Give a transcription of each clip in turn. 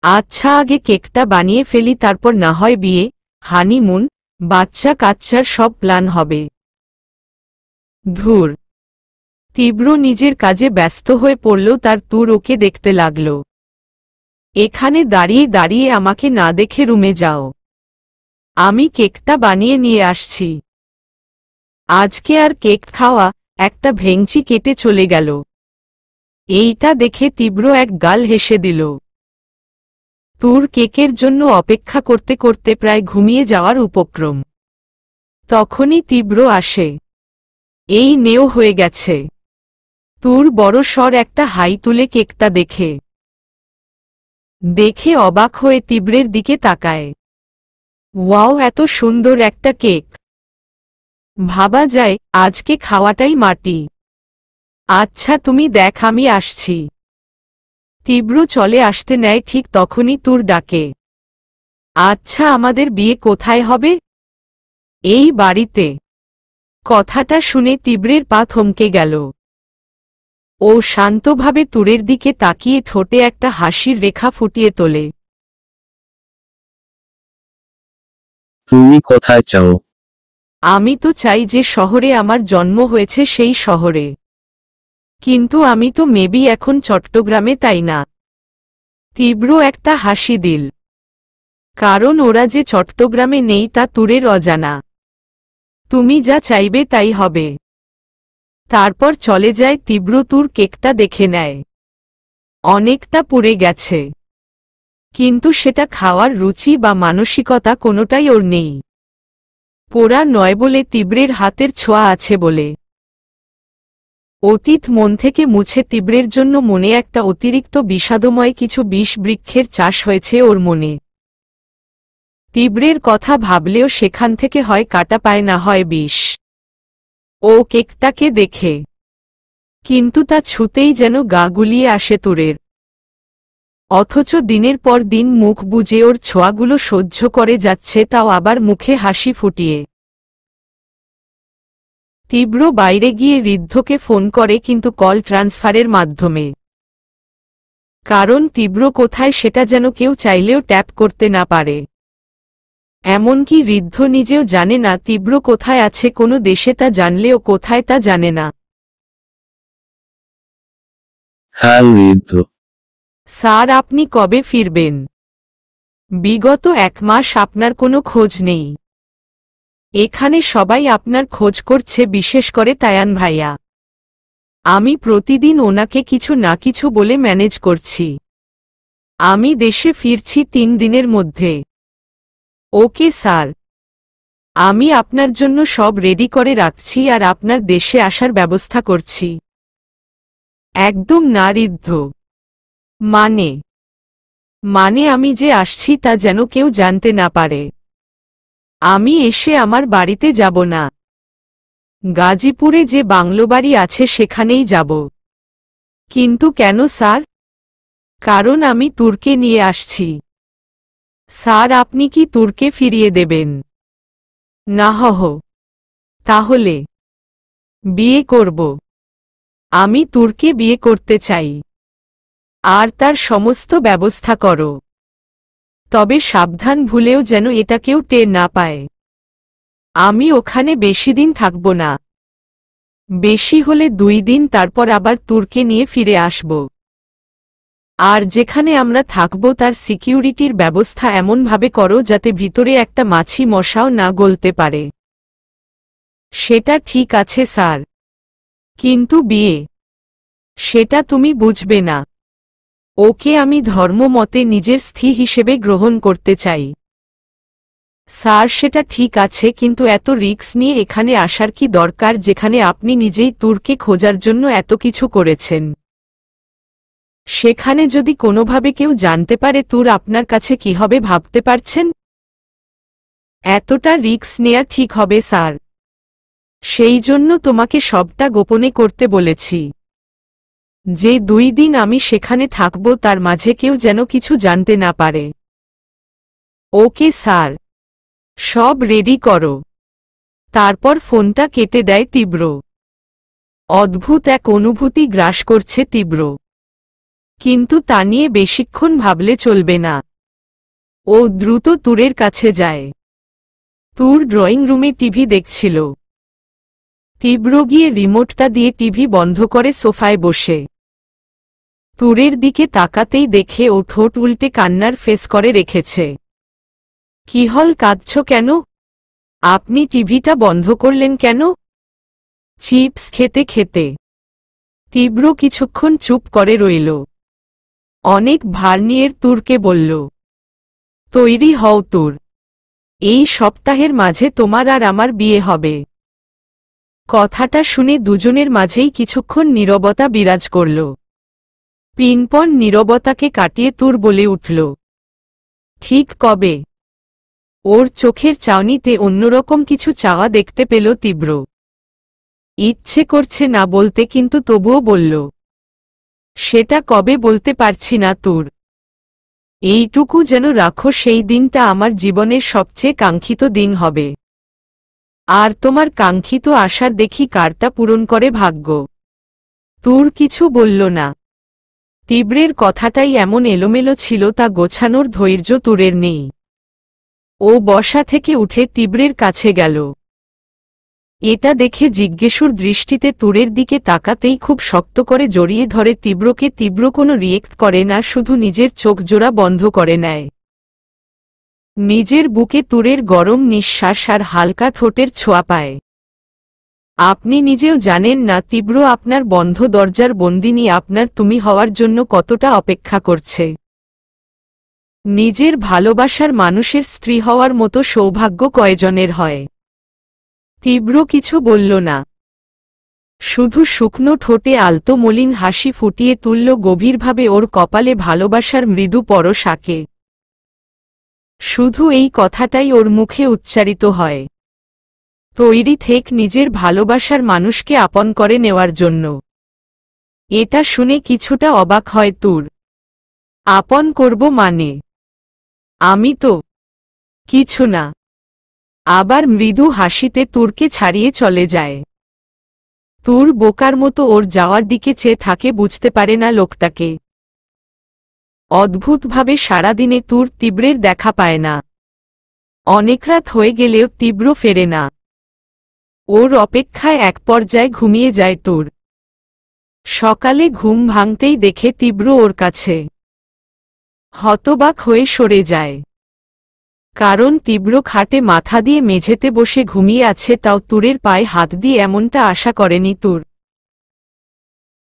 আচ্ছা, আগে কেকটা বানিয়ে ফেলি, তারপর না হয় বিয়ে, হানিমুন, বাচ্চা কাচ্চার সব প্ল্যান হবে। ধুর। তীব্র নিজের কাজে ব্যস্ত হয়ে পড়ল, তার তুর ওকে দেখতে লাগল। এখানে দাঁড়িয়ে দাঁড়িয়ে আমাকে না দেখে রুমে যাও, আমি কেকটা বানিয়ে নিয়ে আসছি। আজকে আর কেক খাওয়া, একটা ভেঙচি কেটে চলে গেল। এইটা দেখে তীব্র এক গাল হেসে দিল। তুর কেকের জন্য অপেক্ষা করতে করতে প্রায় ঘুমিয়ে যাওয়ার উপক্রম। তখনই তীব্র আসে। এই নেও হয়ে গেছে। তুর বড় স্বর একটা হাই তুলে কেকটা দেখে অবাক হয়ে তীব্রের দিকে তাকায়। ওয়াও, এত সুন্দর একটা কেক! ভাবা যায় আজকে খাওয়াটাই মাটি। আচ্ছা তুমি দেখ, আমি আসছি। তীব্র চলে আসতে নেয়, ঠিক তখনই তুর ডাকে। আচ্ছা, আমাদের বিয়ে কোথায় হবে? এই বাড়িতে। কথাটা শুনে তীব্রের পা থমকে গেল। ও শান্তভাবে তুরের দিকে তাকিয়ে ঠোঁটে একটা হাসির রেখা ফুটিয়ে তোলে। তুমি কোথায় চাও? আমি তো চাই যে শহরে আমার জন্ম হয়েছে সেই শহরে। কিন্তু আমি তো মেবি এখন চট্টগ্রামে, তাই না? তীব্র একটা হাসি দিল। কারণ ওরা যে চট্টগ্রামে নেই তা তুরের অজানা। তুমি যা চাইবে তাই হবে। তারপর চলে যায় তীব্র। তুর কেকটা দেখে নেয়। অনেকটা পুড়ে গেছে, কিন্তু সেটা খাওয়ার রুচি বা মানসিকতা কোনোটাই ওর নেই। পোড়া নয় বলে, তীব্রের হাতের ছোঁয়া আছে বলে। অতীত মন থেকে মুছে তীব্রের জন্য মনে একটা অতিরিক্ত বিষাদময় কিছু বিষ বৃক্ষের চাষ হয়েছে ওর মনে। তীব্রের কথা ভাবলেও সেখান থেকে হয় কাটা পায়, না হয় বিষ। ও কেকটাকে দেখে, কিন্তু তা ছুতেই যেন গা গুলিয়ে আসে তুরের। অথচ দিনের পর দিন মুখ বুজে ওর ছোঁয়াগুলো সহ্য করে যাচ্ছে, তাও আবার মুখে হাসি ফুটিয়ে। তীব্র বাইরে গিয়ে ঋদ্ধকে ফোন করে, কিন্তু কল ট্রান্সফারের মাধ্যমে। কারণ তীব্র কোথায় সেটা যেন কেউ চাইলেও ট্যাপ করতে না পারে। এমনকি ঋদ্ধ নিজেও জানে না তীব্র কোথায় আছে, কোনো দেশে তা জানলেও কোথায় তা জানে না। হ্যাঁ ঋদ্ধ। স্যার, আপনি কবে ফিরবেন? বিগত 1 মাস আপনার কোনো খোঁজ নেই। এখানে সবাই আপনার খোঁজ করছে, বিশেষ করে তায়ান ভাইয়া। আমি প্রতিদিন ওনাকে কিছু না কিছু বলে ম্যানেজ করছি। আমি দেশে ফিরছি 3 দিনের মধ্যে। Okay sir. আমি আপনার জন্য সব রেডি করে রাখছি আর আপনার দেশে আসার ব্যবস্থা করছি। একদম না ঋদ্ধ। মানে আমি যে আসছি তা যেন কেউ জানতে না পারে। আমি এসে আমার বাড়িতে যাব না। গাজীপুরে যে বাংলো বাড়ি আছে সেখানেই যাব। কিন্তু কেন স্যার? কারণ আমি তুরকে নিয়ে আসছি। স্যার, আপনি কি তুরকে ফিরিয়ে দেবেন? না তাহলে বিয়ে করব। আমি তুরকে বিয়ে করতে চাই। আর তার সমস্ত ব্যবস্থা করো। তবে সাবধান, ভুলেও যেন এটা কেউ টের না পায়। আমি ওখানে বেশি দিন থাকব না। বেশি হলে 2 দিন, তারপর আবার তুরকে নিয়ে ফিরে আসব। আর যেখানে আমরা থাকব তার সিকিউরিটির ব্যবস্থা এমনভাবে করো যাতে ভিতরে একটা মাছি মশাও না গলতে পারে। সেটা ঠিক আছে স্যার। কিন্তু বিয়ে, সেটা তুমি বুঝবে না। ওকে আমি ধর্মমতে নিজের স্ত্রী হিসেবে গ্রহণ করতে চাই। স্যার, সেটা ঠিক আছে, কিন্তু এত রিস্ক নিয়ে এখানে আসার কি দরকার, যেখানে আপনি নিজেই তুরকে খোঁজার জন্য এত কিছু করেছেন? সেখানে যদি কোনোভাবে কেউ জানতে পারে তুর আপনার কাছে কি হবে ভাবতে পারছেন? এতটা রিস্ক নেয়া ঠিক হবে স্যার। সেই জন্য তোমাকে সবটা গোপনে করতে বলেছি। যে 2 দিন আমি সেখানে থাকব তার মাঝে কেউ যেন কিছু জানতে না পারে। Okay sir. সব রেডি করো। তারপর ফোনটা কেটে দেয় তীব্র। অদ্ভুত এক অনুভূতি গ্রাস করছে তীব্র। কিন্তু তা নিয়ে বেশিক্ষণ ভাবলে চলবে না। ও দ্রুত তুরের কাছে যায়। তুর ড্রয়িং রুমে টিভি দেখছিল। তীব্র গিয়ে রিমোটটা দিয়ে টিভি বন্ধ করে সোফায় বসে তুরের দিকে তাকাতেই দেখে ও ঠোঁট উল্টে কান্নার ফেস করে রেখেছে। কি হল, কাঁদছ কেন? আপনি টিভিটা বন্ধ করলেন কেন? চিপস খেতে খেতে তীব্র কিছুক্ষণ চুপ করে রইল। অনেক ভার নিয়ে তুরকে বলল, তৈরি হও তুর, এই সপ্তাহের মাঝে তোমার আর আমার বিয়ে হবে। কথাটা শুনে দুজনের মাঝেই কিছুক্ষণ নীরবতা বিরাজ করল। পিনপন নীরবতাকে কাটিয়ে তুর বলে উঠল, ঠিক কবে? ওর চোখের চাউনিতে অন্যরকম কিছু চাওয়া দেখতে পেল তীব্র। ইচ্ছে করছে না বলতে, কিন্তু তবুও বলল, সেটা কবে বলতে পারছি না তুর। এইটুকু যেন রাখো, সেই দিনটা আমার জীবনের সবচেয়ে কাঙ্ক্ষিত দিন হবে। আর তোমার কাঙ্ক্ষিত আশার দেখি কারটা পূরণ করে ভাগ্য। তুর কিছু বলল না। তীব্রের কথাটাই এমন এলোমেলো ছিল, তা গোছানোর ধৈর্য তুরের নেই। ও বসা থেকে উঠে তীব্রের কাছে গেল। এটা দেখে জিজ্ঞেসুর দৃষ্টিতে তুরের দিকে তাকাতেই খুব শক্ত করে জড়িয়ে ধরে তীব্রকে। তীব্র কোনো রিয়েক্ট করে না, শুধু নিজের চোখ জোড়া বন্ধ করে নেয়। নিজের বুকে তুরের গরম নিঃশ্বাস আর হালকা ঠোঁটের ছোঁয়া পায়। আপনি নিজেও জানেন না তীব্র আপনার বন্ধ দরজার বন্দিনী আপনার তুমি হওয়ার জন্য কতটা অপেক্ষা করছে। নিজের ভালোবাসার মানুষের স্ত্রী হওয়ার মতো সৌভাগ্য কয়জনের হয়? তীব্র কিছু বলল না, শুধু শুকনো ঠোঁটে আলতো মলিন হাসি ফুটিয়ে তুলল, গভীরভাবে ওর কপালে ভালোবাসার মৃদু পরশ আঁকে। শুধু এই কথাটাই ওর মুখে উচ্চারিত হয়, তৈরি থেক নিজের ভালোবাসার মানুষকে আপন করে নেওয়ার জন্য। এটা শুনে কিছুটা অবাক হয় তুর। আপন করব মানে? আমি তো কিছু না। আবার মৃদু হাসিতে তুরকে ছাড়িয়ে চলে যায়। তুর বোকার মতো ওর যাওয়ার দিকে চেয়ে থাকে, বুঝতে পারে না লোকটাকে। অদ্ভুতভাবে সারাদিনে তুর তীব্রের দেখা পায় না। অনেক রাত হয়ে গেলেও তীব্র ফেরে না। ওর অপেক্ষায় এক পর্যায়ে ঘুমিয়ে যায় তুর। সকালে ঘুম ভাঙতেই দেখে তীব্র ওর কাছে। হতবাক হয়ে সরে যায়, কারণ তীব্র খাটে মাথা দিয়ে মেঝেতে বসে ঘুমিয়ে আছে, তাও তুরের পায়ে হাত দিয়ে এমনটা আশা করেনি তুর।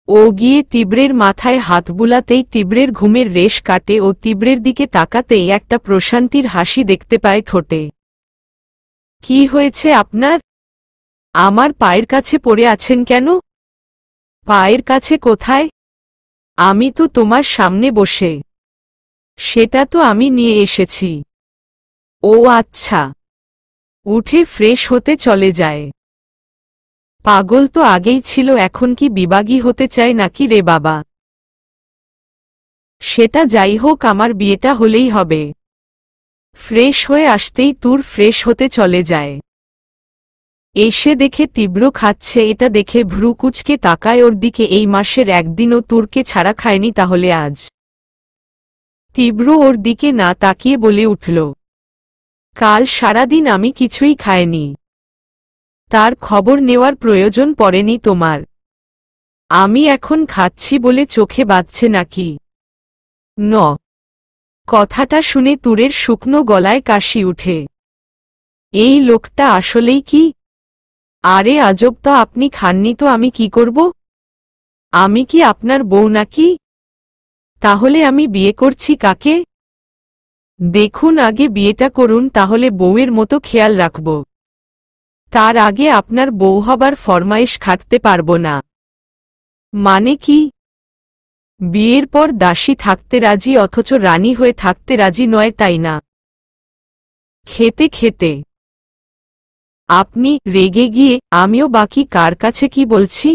ও গিয়ে তীব্রের মাথায় হাত বুলাতেই তীব্রের ঘুমের রেশ কাটে ও তীব্রের দিকে তাকাতেই একটা প্রশান্তির হাসি দেখতে পায় ঠোঁটে। কি হয়েছে আপনার? আমার পায়ের কাছে পড়ে আছেন কেন? পায়ের কাছে কোথায়? আমি তো তোমার সামনে বসে। সেটা তো আমি নিয়ে এসেছি। ও আচ্ছা। উঠে ফ্রেশ হতে চলে যায়। পাগল তো আগেই ছিল, এখন কি বিবাগী হতে চায় নাকি রে বাবা? সেটা যাই হোক, আমার বিয়েটা হলেই হবে। ফ্রেশ হয়ে আসতেই তুর ফ্রেশ হতে চলে যায়। এসে দেখে তীব্র খাচ্ছে, এটা দেখে ভ্রু কুঁচকে তাকায় ওর দিকে। এই মাসের একদিনও তুরকে ছাড়া খায়নি, তাহলে আজ? তীব্র ওর দিকে না তাকিয়ে বলে উঠল, কাল সারাদিন আমি কিছুই খাইনি। তার খবর নেওয়ার প্রয়োজন পড়েনি তোমার। আমি এখন খাচ্ছি বলে চোখে বাঁধছে নাকি? ন। কথাটা শুনে তুরের শুকনো গলায় কাশি উঠে। এই লোকটা আসলেই কি? আরে আজব তো, আপনি খাননি তো আমি কি করব? আমি কি আপনার বউ নাকি? তাহলে আমি বিয়ে করছি কাকে? দেখুন, আগে বিয়েটা করুন, তাহলে বউয়ের মতো খেয়াল রাখব। তার আগে আপনার বউ হবার ফরমাইশ খাটতে পারব না। মানে কি? বিয়ের পর দাসী থাকতে রাজি, অথচ রানী হয়ে থাকতে রাজি নয়, তাই না? খেতে খেতে আপনি রেগে গিয়ে আমিও বাকি কার কাছে কি বলছি?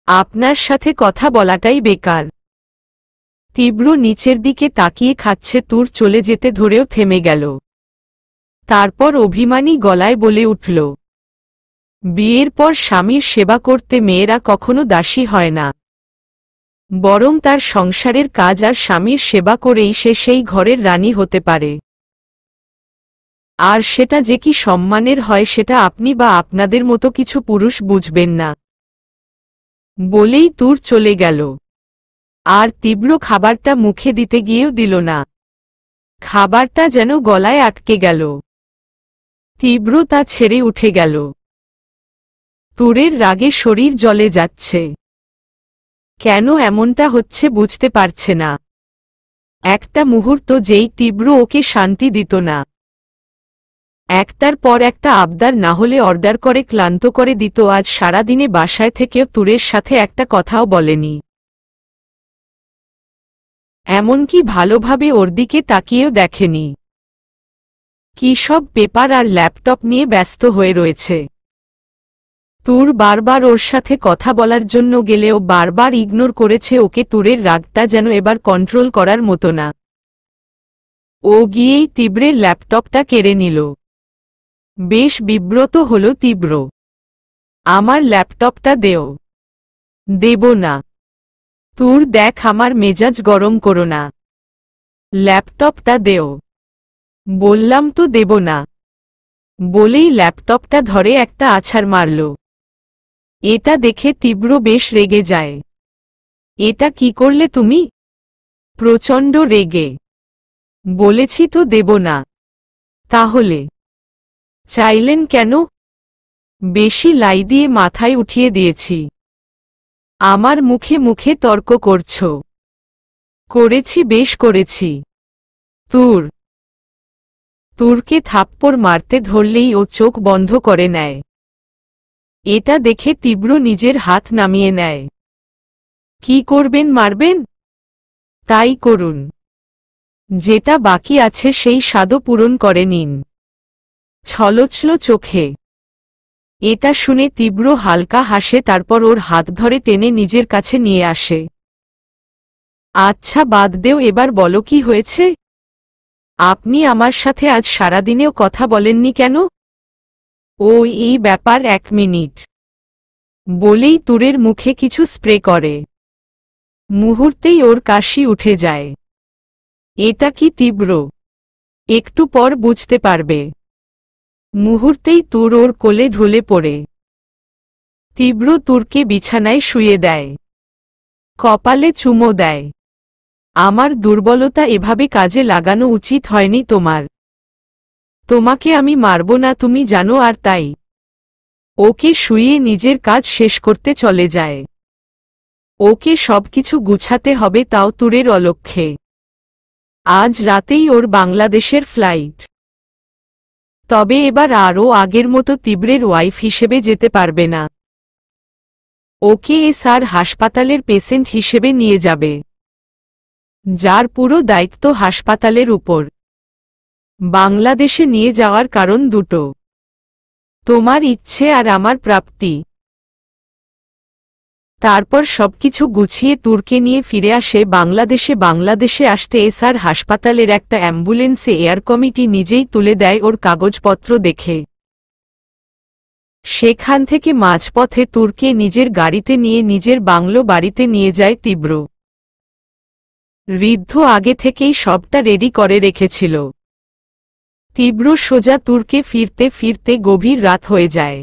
আপনার সাথে কথা বলাটাই বেকার। তীব্র নিচের দিকে তাকিয়ে খাচ্ছে, তুর চলে যেতে ধরেও থেমে গেল। তারপর অভিমানী গলায় বলে উঠল, বিয়ের পর স্বামীর সেবা করতে মেয়েরা কখনো দাসী হয় না। বরং তার সংসারের কাজ আর স্বামীর সেবা করেই সে সেই ঘরের রানী হতে পারে। আর সেটা যে কি সম্মানের হয় সেটা আপনি বা আপনাদের মতো কিছু পুরুষ বুঝবেন না। বলেই তুর চলে গেল। আর তীব্র খাবারটা মুখে দিতে গিয়েও দিল না। খাবারটা যেন গলায় আটকে গেল। তীব্র তা ছেড়ে উঠে গেল। তুরের রাগে শরীর জ্বলে যাচ্ছে। কেন এমনটা হচ্ছে বুঝতে পারছে না। একটা মুহূর্ত যেই তীব্র ওকে শান্তি দিত না। একটার পর একটা আবদার না হলে অর্ডার করে ক্লান্ত করে দিত। আজ সারাদিনে বাসায় থেকেও তুরের সাথে একটা কথাও বলেনি। এমনকি ভালোভাবে ওর দিকে তাকিয়েও দেখেনি। কি সব পেপার আর ল্যাপটপ নিয়ে ব্যস্ত হয়ে রয়েছে। তুর বারবার ওর সাথে কথা বলার জন্য গেলেও বারবার ইগনোর করেছে ওকে। তুরের রাগটা যেন এবার কন্ট্রোল করার মতো না। ও গিয়েই তীব্রের ল্যাপটপটা কেড়ে নিল। বেশ বিব্রত হল তীব্র। আমার ল্যাপটপটা দেও। দেব না। তুর দেখ, আমার মেজাজ গরম করো না। ল্যাপটপটা দেও। বললাম তো দেব না। বলেই ল্যাপটপটা ধরে একটা আছাড় মারল। এটা দেখে তীব্র বেশ রেগে যায়। এটা কি করলে তুমি? প্রচণ্ড রেগে। বলেছি তো দেব না। তাহলে চাইলেন কেন? বেশি লাই দিয়ে মাথায় উঠিয়ে দিয়েছি। আমার মুখে মুখে তর্ক করছো। করেছি, বেশ করেছি। তুরকে থাপ্পড় মারতে ধরলেই ও চোখ বন্ধ করে নেয়। এটা দেখে তীব্র নিজের হাত নামিয়ে নেয়। কি করবেন, মারবেন? তাই করুন। যেটা বাকি আছে সেই স্বাদও পূরণ করে নিন। ছলছল চোখে। এটা শুনে তীব্র হালকা হাসে, তারপর ওর হাত ধরে টেনে নিজের কাছে নিয়ে আসে। আচ্ছা বাদ দেও, এবার বলো কি হয়েছে? আপনি আমার সাথে আজ সারাদিনেও কথা বলেননি কেন? এই ব্যাপার, 1 মিনিট। বলেই তুরের মুখে কিছু স্প্রে করে। মুহূর্তেই ওর কাশি উঠে যায়। এটা কি তীব্র? একটু পর বুঝতে পারবে। মুহূর্তেই তুর ওর কোলে ঢলে পড়ে। তীব্র তুরকে বিছানায় শুয়ে দেয়। কপালে চুমো দেয়। আমার দুর্বলতা এভাবে কাজে লাগানো উচিত হয়নি তোমার। তোমাকে আমি মারব না তুমি জানো, আর তাই ওকে শুইয়ে নিজের কাজ শেষ করতে চলে যায়। ওকে সবকিছু গুছাতে হবে, তাও তুরের অলক্ষ্যে। আজ রাতেই ওর বাংলাদেশের ফ্লাইট। তবে এবার আরও আগের মতো তীব্রের ওয়াইফ হিসেবে যেতে পারবে না। ওকে এসআর হাসপাতালের পেশেন্ট হিসেবে নিয়ে যাবে, যার পুরো দায়িত্ব হাসপাতালের উপর। বাংলাদেশে নিয়ে যাওয়ার কারণ দুটো, তোমার ইচ্ছে আর আমার প্রাপ্তি। তারপর সবকিছু গুছিয়ে তুরকে নিয়ে ফিরে আসে বাংলাদেশে। বাংলাদেশে আসতে এসআর হাসপাতালের একটা অ্যাম্বুলেন্সে এয়ার কমিটি নিজেই তুলে দেয় ওর কাগজপত্র দেখে। সেখান থেকে মাঝপথে তুরকে নিজের গাড়িতে নিয়ে নিজের বাংলো বাড়িতে নিয়ে যায় তীব্র। ঋদ্ধ আগে থেকেই সবটা রেডি করে রেখেছিল। তীব্র সোজা তুরকে ফিরতে ফিরতে গভীর রাত হয়ে যায়।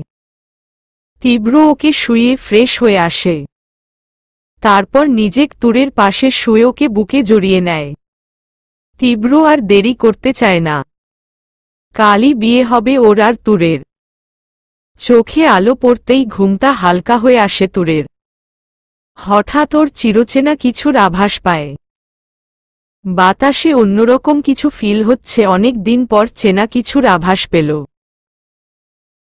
তীব্র ওকে শুয়ে ফ্রেশ হয়ে আসে। তারপর নিজে তুরের পাশে শুয়ে ওকে বুকে জড়িয়ে নেয়। তীব্র আর দেরি করতে চায় না। কালই বিয়ে হবে ওর আর তুরের। চোখে আলো পড়তেই ঘুমটা হালকা হয়ে আসে তুরের। হঠাৎ ওর চিরচেনা কিছুর আভাস পায়। বাতাসে অন্যরকম কিছু ফিল হচ্ছে। অনেক দিন পর চেনা কিছুর আভাস পেল।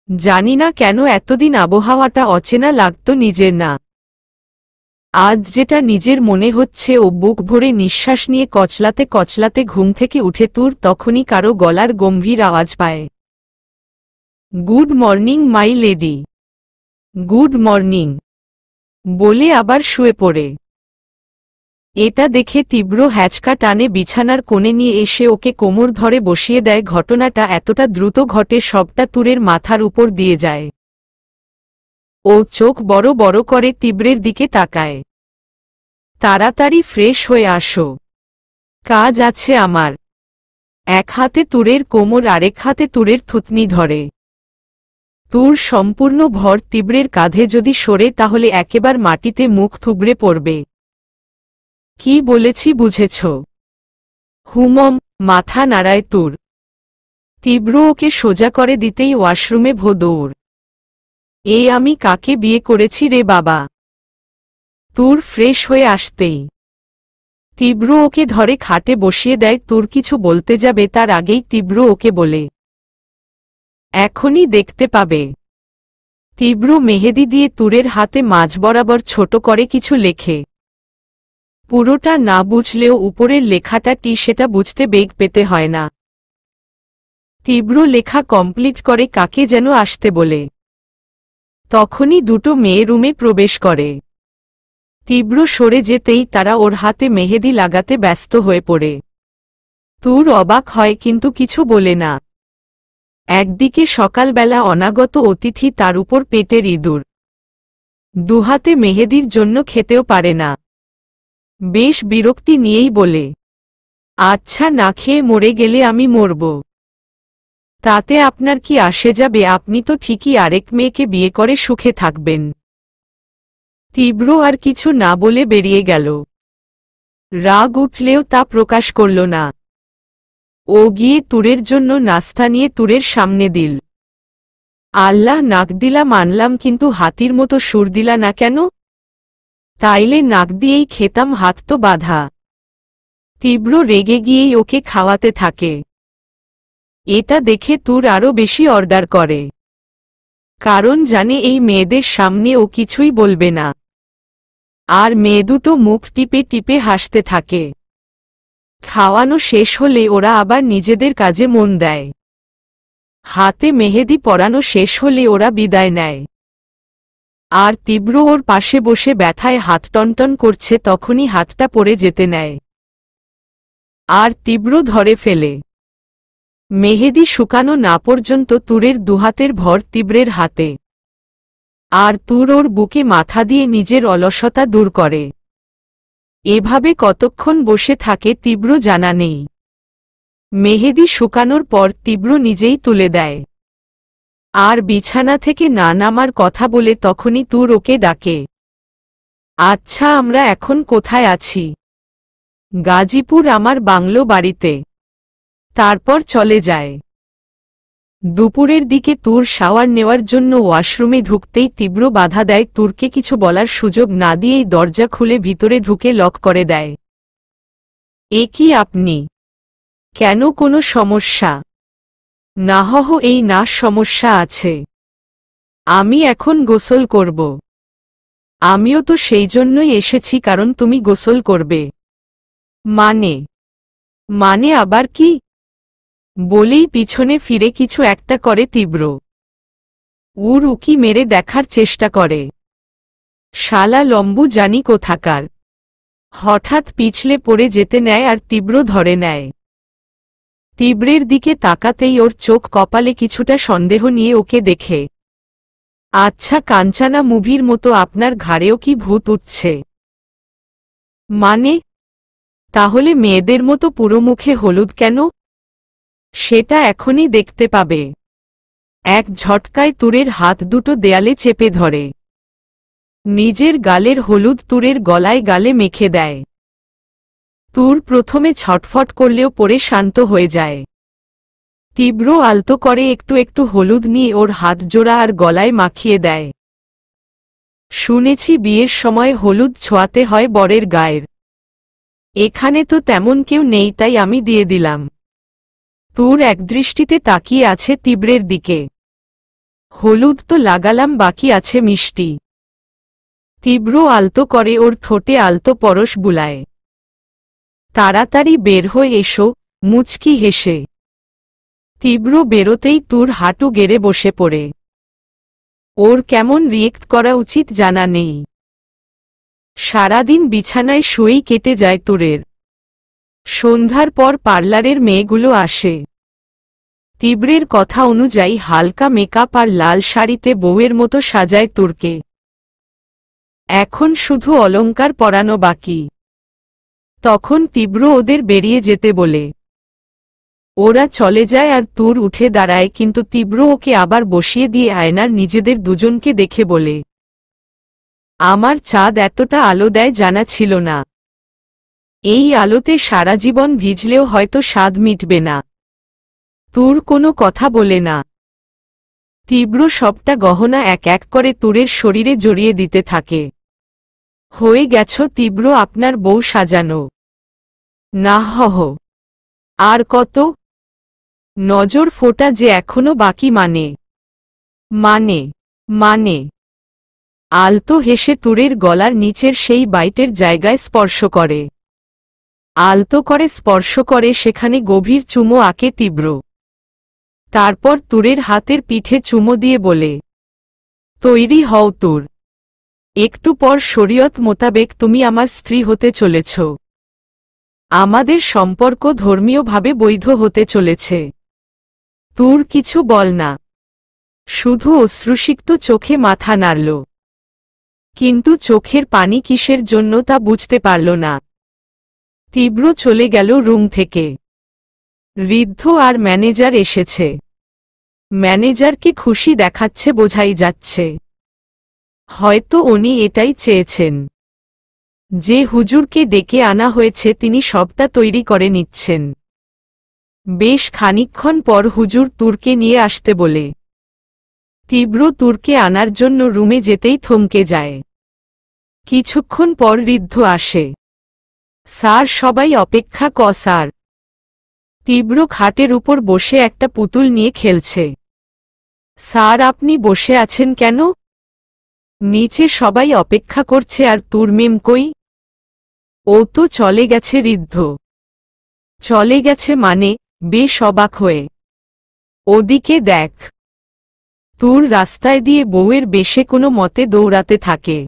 জানি না কেন এতদিন আবহাওয়াটা অচেনা লাগত নিজের না। আজ যেটা নিজের মনে হচ্ছে। ও বুক ভরে নিঃশ্বাস নিয়ে কচলাতে কচলাতে ঘুম থেকে উঠে তুর তখনই কারো গলার গম্ভীর আওয়াজ পায়। Good morning my lady. Good morning বলে আবার শুয়ে পড়ে। এটা দেখে তীব্র হ্যাচকা টানে বিছানার কোণে নিয়ে এসে ওকে কোমর ধরে বসিয়ে দেয়। ঘটনাটা এতটা দ্রুত ঘটে সবটা তুরের মাথার উপর দিয়ে যায়। ও চোখ বড় বড় করে তীব্রের দিকে তাকায়। তাড়াতাড়ি ফ্রেশ হয়ে আসো, কাজ আছে আমার। এক হাতে তুরের কোমর আরেক হাতে তুরের থুতনি ধরে। তুর সম্পূর্ণ ভর তীব্রের কাঁধে যদি সরে তাহলে একেবার মাটিতে মুখ থুবড়ে পড়বে। কি বলেছি বুঝেছ? হুমম, মাথা নাড়ায় তুর। তীব্র ওকে সোজা করে দিতেই ওয়াশরুমে ভো দৌড়। আমি কাকে বিয়ে করেছি রে বাবা? তুর ফ্রেশ হয়ে আসতেই তীব্র ওকে ধরে খাটে বসিয়ে দেয়। তুর কিছু বলতে যাবে তার আগেই তীব্র ওকে বলে, এখনই দেখতে পাবে। তীব্র মেহেদি দিয়ে তুরের হাতে মাঝ বরাবর ছোট করে কিছু লেখে। পুরোটা না বুঝলেও উপরের লেখাটা সেটা বুঝতে বেগ পেতে হয় না। তীব্র লেখা কমপ্লিট করে কাকে যেন আসতে বলে। তখনই দুটো মেয়ে রুমে প্রবেশ করে। তীব্র সরে যেতেই তারা ওর হাতে মেহেদি লাগাতে ব্যস্ত হয়ে পড়ে। তুর অবাক হয় কিন্তু কিছু বলে না। একদিকে সকালবেলা অনাগত অতিথি, তার উপর পেটের ইঁদুর। দুহাতে মেহেদির জন্য খেতেও পারে না। বেশ বিরক্তি নিয়েই বলে, আচ্ছা, না খেয়ে মরে গেলে আমি মরব, তাতে আপনার কি আসে যাবে? আপনি তো ঠিকই আরেক মেয়েকে বিয়ে করে সুখে থাকবেন। তীব্র আর কিছু না বলে বেরিয়ে গেল। রাগ উঠলেও তা প্রকাশ করল না। ও গিয়ে তুরের জন্য নাস্তা নিয়ে তুরের সামনে দিল। আল্লাহ, নাক দিলা মানলাম, কিন্তু হাতির মতো সুর দিলা না কেন? তাইলে নাক দিয়েই খেতাম, হাত তো বাঁধা। তীব্র রেগে গিয়েই ওকে খাওয়াতে থাকে। এটা দেখে তুর আরও বেশি অর্ডার করে, কারণ জানে এই মেয়েদের সামনে ও কিছুই বলবে না। আর মেয়ে দুটো মুখ টিপে টিপে হাসতে থাকে। খাওয়ানো শেষ হলে ওরা আবার নিজেদের কাজে মন দেয়। হাতে মেহেদি পরানো শেষ হলে ওরা বিদায় নেয়। আর তীব্র ওর পাশে বসে ব্যথায় হাত টনটন করছে, তখনই হাতটা পড়ে যেতে নেয়। আর তীব্র ধরে ফেলে। মেহেদি শুকানো না পর্যন্ত তুরের দুহাতের ভর তীব্রের হাতে। আর তুর ওর বুকে মাথা দিয়ে নিজের অলসতা দূর করে। এভাবে কতক্ষণ বসে থাকে তীব্র জানা নেই। মেহেদি শুকানোর পর তীব্র নিজেই তুলে দেয়। আর বিছানা থেকে না নামার কথা বলে তখনই তুর ওকে ডাকে, আচ্ছা, আমরা এখন কোথায় আছি? গাজীপুর, আমার বাংলো বাড়িতে। তারপর চলে যায়। দুপুরের দিকে তুর শাওয়ার নেওয়ার জন্য ওয়াশরুমে ঢুকতেই তীব্র বাধা দেয়। তুরকে কিছু বলার সুযোগ না দিয়েই দরজা খুলে ভিতরে ঢুকে লক করে দেয়। কি আপনি? কেন, কোনো সমস্যা? না এই না, সমস্যা আছে। আমি এখন গোসল করব। আমিও তো সেই জন্যই এসেছি, কারণ তুমি গোসল করবে। মানে আবার কি? বলেই পিছনে ফিরে কিছু একটা করে তীব্র। উকি মেরে দেখার চেষ্টা করে। শালা লম্বু জানি কোথাকার। হঠাৎ পিছলে পড়ে যেতে নেয় আর তীব্র ধরে নেয়। তীব্রের দিকে তাকাতেই ওর চোখ কপালে কিছুটা সন্দেহ নিয়ে ওকে দেখে। আচ্ছা, কাঞ্চানা মুভির মতো আপনার ঘাড়েও কি ভূত উঠছে? মানে? তাহলে মেয়েদের মতো পুরো মুখে হলুদ কেন? সেটা এখনই দেখতে পাবে। এক ঝটকায় তুরের হাত দুটো দেয়ালে চেপে ধরে। নিজের গালের হলুদ তুরের গলায় গালে মেখে দেয়। তুর প্রথমে ছটফট করলেও পরে শান্ত হয়ে যায়। তীব্র আলতো করে একটু একটু হলুদ নিয়ে ওর হাত জোড়া আর গলায় মাখিয়ে দেয়। শুনেছি বিয়ের সময় হলুদ ছোঁয়াতে হয় বরের গায়ের। এখানে তো তেমন কেউ নেই, তাই আমি দিয়ে দিলাম। তুর একদৃষ্টিতে তাকিয়ে আছে তীব্রের দিকে। হলুদ তো লাগালাম, বাকি আছে মিষ্টি। তীব্র আলতো করে ওর ঠোঁটে আলতো পরশ বুলায়। তাড়াতাড়ি বের হয়ে এসো, মুচকি হেসে। তীব্র বেরোতেই তুর হাঁটু গেড়ে বসে পড়ে। ওর কেমন রিয়েক্ট করা উচিত জানা নেই। সারাদিন বিছানায় শুয়েই কেটে যায় তুরের। সন্ধ্যার পর পার্লারের মেয়েগুলো আসে। তীব্রের কথা অনুযায়ী হালকা মেকআপ আর লাল শাড়িতে বউয়ের মতো সাজায় তুরকে। এখন শুধু অলংকার পরানো বাকি। তখন তীব্র ওদের বেরিয়ে যেতে বলে। ওরা চলে যায় আর তুর উঠে দাঁড়ায়, কিন্তু তীব্র ওকে আবার বসিয়ে দিয়ে আয়নার নিজেদের দুজনকে দেখে বলে, আমার চাঁদ এতটা আলো দেয় জানা ছিল না। এই আলোতে সারা জীবন ভিজলেও হয়তো স্বাদ মিটবে না। তুর কোনো কথা বলে না। তীব্র সবটা গহনা এক এক করে তুরের শরীরে জড়িয়ে দিতে থাকে। হয়ে গেছ তীব্র আপনার বউ সাজানো। না হহ। আর কত? নজর ফোটা যে এখনো বাকি মানে মানে মানে আলতো হেসে তুরের গলার নিচের সেই বাইটের জায়গায় স্পর্শ করে। আলতো করে স্পর্শ করে, সেখানে গভীর চুমো আঁকে তীব্র। তারপর তুরের হাতের পিঠে চুমো দিয়ে বলে, তৈরি হও তুর। একটু পর শরীয়ত মোতাবেক তুমি আমার স্ত্রী হতে চলেছ। আমাদের সম্পর্ক ধর্মীয়ভাবে বৈধ হতে চলেছে। তুর কিছু বল না, শুধু অশ্রুসিক্ত চোখে মাথা নাড়ল। কিন্তু চোখের পানি কিসের জন্য তা বুঝতে পারল না। তীব্র চলে গেল রুম থেকে। ঋদ্ধ আর ম্যানেজার এসেছে। ম্যানেজারকে খুশি দেখাচ্ছে বোঝাই যাচ্ছে। হয়তো উনি এটাই চেয়েছেন, যে হুজুরকে ডেকে আনা হয়েছে তিনি সবটা তৈরি করে নিচ্ছেন। বেশ খানিকক্ষণ পর হুজুর তুরকে নিয়ে আসতে বলে। তীব্র তুরকে আনার জন্য রুমে যেতেই থমকে যায়। কিছুক্ষণ পর ঋদ্ধ আসে। স্যার, সবাই অপেক্ষা স্যার। তীব্র খাটের উপর বসে একটা পুতুল নিয়ে খেলছে। স্যার, আপনি বসে আছেন কেন? নিচে সবাই অপেক্ষা করছে। আর তুর মেম কই? ও তো চলে গেছে। ঋদ্ধ চলে গেছে মানে? বেশ অবাক হয়ে। ওদিকে দেখ। তুর রাস্তায় দিয়ে বউয়ের বেশে কোনো মতে দৌড়াতে থাকে।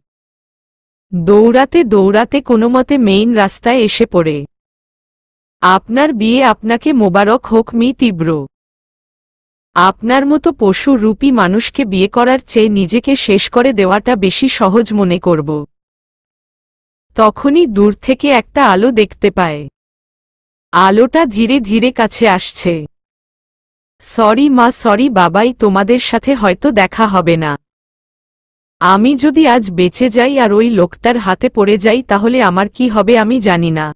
দৌড়াতে দৌড়াতে কোনো মতে মেইন রাস্তায় এসে পড়ে। আপনার বিয়ে আপনাকে মোবারক হোক মি তীব্র। আপনার মতো পশু রূপী মানুষকে বিয়ে করার চেয়ে নিজেকে শেষ করে দেওয়াটা বেশি সহজ মনে করব। তখনই দূর থেকে একটা আলো দেখতে পায়। আলোটা ধীরে ধীরে কাছে আসছে। সরি মা, সরি বাবাই, তোমাদের সাথে হয়তো দেখা হবে না। আমি যদি আজ বেঁচে যাই আর ওই লোকটার হাতে পড়ে যাই তাহলে আমার কি হবে আমি জানি না।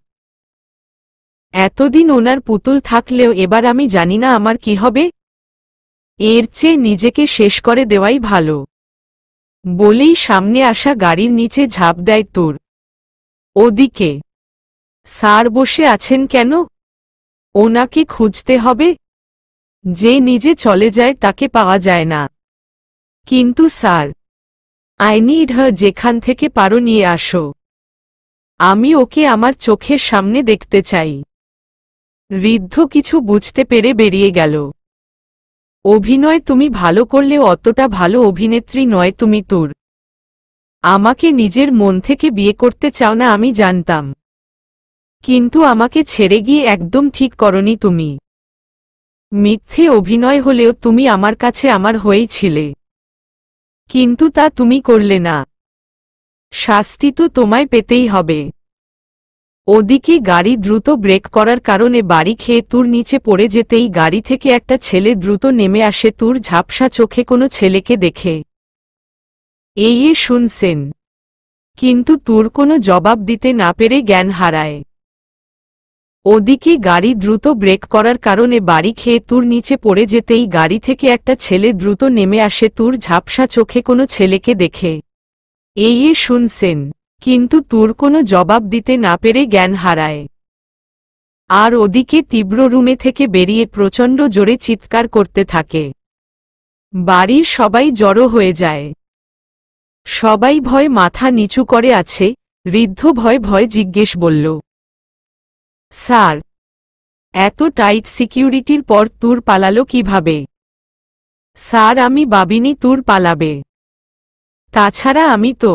এতদিন ওনার পুতুল থাকলেও এবার আমি জানি না আমার কি হবে। এর চেয়ে নিজেকে শেষ করে দেওয়াই ভালো। বলেই সামনে আসা গাড়ির নিচে ঝাঁপ দেয় তুর। ওদিকে স্যার বসে আছেন কেন? ওনাকে খুঁজতে হবে। যে নিজে চলে যায় তাকে পাওয়া যায় না। কিন্তু স্যার, আই নিড হার, যেখান থেকে পারো নিয়ে আসো। আমি ওকে আমার চোখের সামনে দেখতে চাই। ঋদ্ধ কিছু বুঝতে পেরে বেরিয়ে গেল। অভিনয় তুমি ভালো করলেও অতটা ভালো অভিনেত্রী নয় তুমি তুর। আমাকে নিজের মন থেকে বিয়ে করতে চাও না আমি জানতাম, কিন্তু আমাকে ছেড়ে গিয়ে একদম ঠিক করনি তুমি। মিথ্যে অভিনয় হলেও তুমি আমার কাছে আমার হয়েই ছিলে, কিন্তু তা তুমি করলে না। শাস্তি তো তোমায় পেতেই হবে। ওদিকে গাড়ি দ্রুত ব্রেক করার কারণে বাড়ি খেয়ে তুর নিচে পড়ে যেতেই গাড়ি থেকে একটা ছেলে দ্রুত নেমে আসে তুর ঝাপসা চোখে কোনো ছেলেকে দেখে। এই শুনছেন, কিন্তু তুর কোনো জবাব দিতে না পেরে জ্ঞান হারায়। ওদিকে গাড়ি দ্রুত ব্রেক করার কারণে বাড়ি খেয়ে তুর নিচে পড়ে যেতেই গাড়ি থেকে একটা ছেলে দ্রুত নেমে আসে তুর ঝাপসা চোখে কোনো ছেলেকে দেখে। এই শুনছেন, কিন্তু তুর কোনো জবাব দিতে না পেরে জ্ঞান হারায়। আর ওদিকে তীব্র রুমে থেকে বেরিয়ে প্রচণ্ড জোরে চিৎকার করতে থাকে। বাড়ির সবাই জড়ো হয়ে যায়। সবাই ভয় মাথা নিচু করে আছে। ঋদ্ধ ভয় ভয় জিজ্ঞেস বলল, স্যার, এত টাইট সিকিউরিটির পর তুর পালালো কিভাবে? স্যার, আমি ভাবিনি তুর পালাবে। তাছাড়া আমি তো।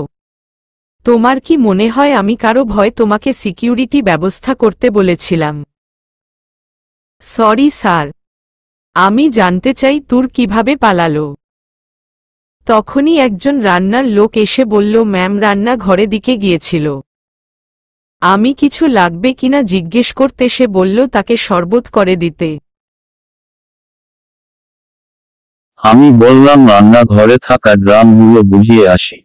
তোমার কি মনে হয় আমি কারো ভয় তোমাকে সিকিউরিটি ব্যবস্থা করতে বলেছিলাম? সরি স্যার, আমি জানতে চাই তুর কিভাবে পালালো। তখনই একজন রান্নার লোক এসে বলল, ম্যাম রান্না ঘরে দিকে গিয়েছিল। আমি কিছু লাগবে কিনা জিজ্ঞেস করতে সে বলল তাকে শরবত করে দিতে। আমি বললাম রান্নাঘরে থাকা ড্রামগুলো বুঝিয়ে আসি।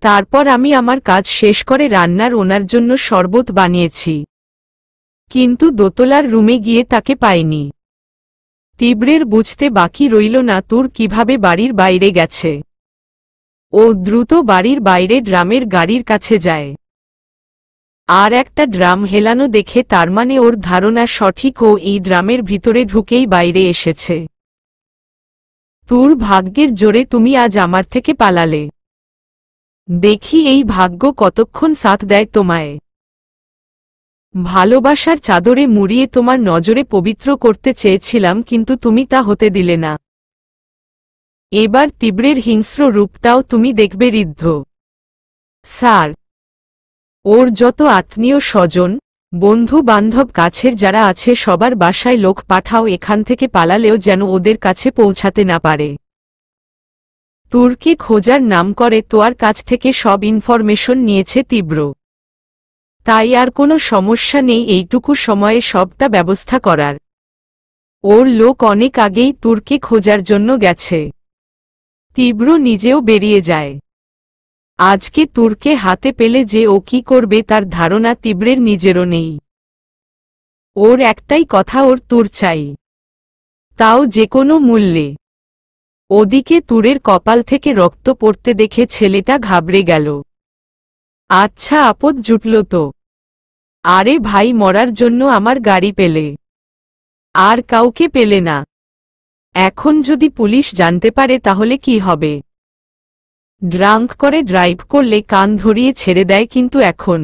তারপর আমি আমার কাজ শেষ করে রান্নার ওনার জন্য শরবত বানিয়েছি, কিন্তু দোতলার রুমে গিয়ে তাকে পাইনি। তীব্রের বুঝতে বাকি রইল না তোর কিভাবে বাড়ির বাইরে গেছে। ও দ্রুত বাড়ির বাইরে ড্রামের গাড়ির কাছে যায়। আর একটা ড্রাম হেলানো দেখে তার মানে ওর ধারণা সঠিক, ও এই ড্রামের ভিতরে ঢুকেই বাইরে এসেছে। তোর ভাগ্যের জোরে তুমি আজ আমার থেকে পালালে। দেখি এই ভাগ্য কতক্ষণ সাথ দেয় তোমায়। ভালোবাসার চাদরে মুড়িয়ে তোমার নজরে পবিত্র করতে চেয়েছিলাম, কিন্তু তুমি তা হতে দিলে না। এবার তীব্রের হিংস্র রূপটাও তুমি দেখবে ঋদ্ধ স্যার। ওর যত আত্মীয় স্বজন, বন্ধু বান্ধব কাছের যারা আছে সবার বাসায় লোক পাঠাও, এখান থেকে পালালেও যেন ওদের কাছে পৌঁছাতে না পারে। তোরকে খোঁজার নাম করে তোর কাছ থেকে সব ইনফরমেশন নিয়েছে তীব্র, তাই আর কোনো সমস্যা নেই এইটুকু সময়ে সবটা ব্যবস্থা করার। ওর লোক অনেক আগেই তোরকে খোঁজার জন্য গেছে। তীব্র নিজেও বেরিয়ে যায়। আজকে তোরকে হাতে পেলে যে ও কি করবে তার ধারণা তীব্রের নিজেরও নেই। ওর একটাই কথা, ওর তোর চাই, তাও যে কোনো মূল্যে। ওদিকে তুরের কপাল থেকে রক্ত পড়তে দেখে ছেলেটা ঘাবড়ে গেল। আচ্ছা আপদ জুটল তো। আরে ভাই, মরার জন্য আমার গাড়ি পেলে, আর কাউকে পেলে না। এখন যদি পুলিশ জানতে পারে তাহলে কি হবে? ড্রাঙ্ক করে ড্রাইভ করলে কান ধরিয়ে ছেড়ে দেয়, কিন্তু এখন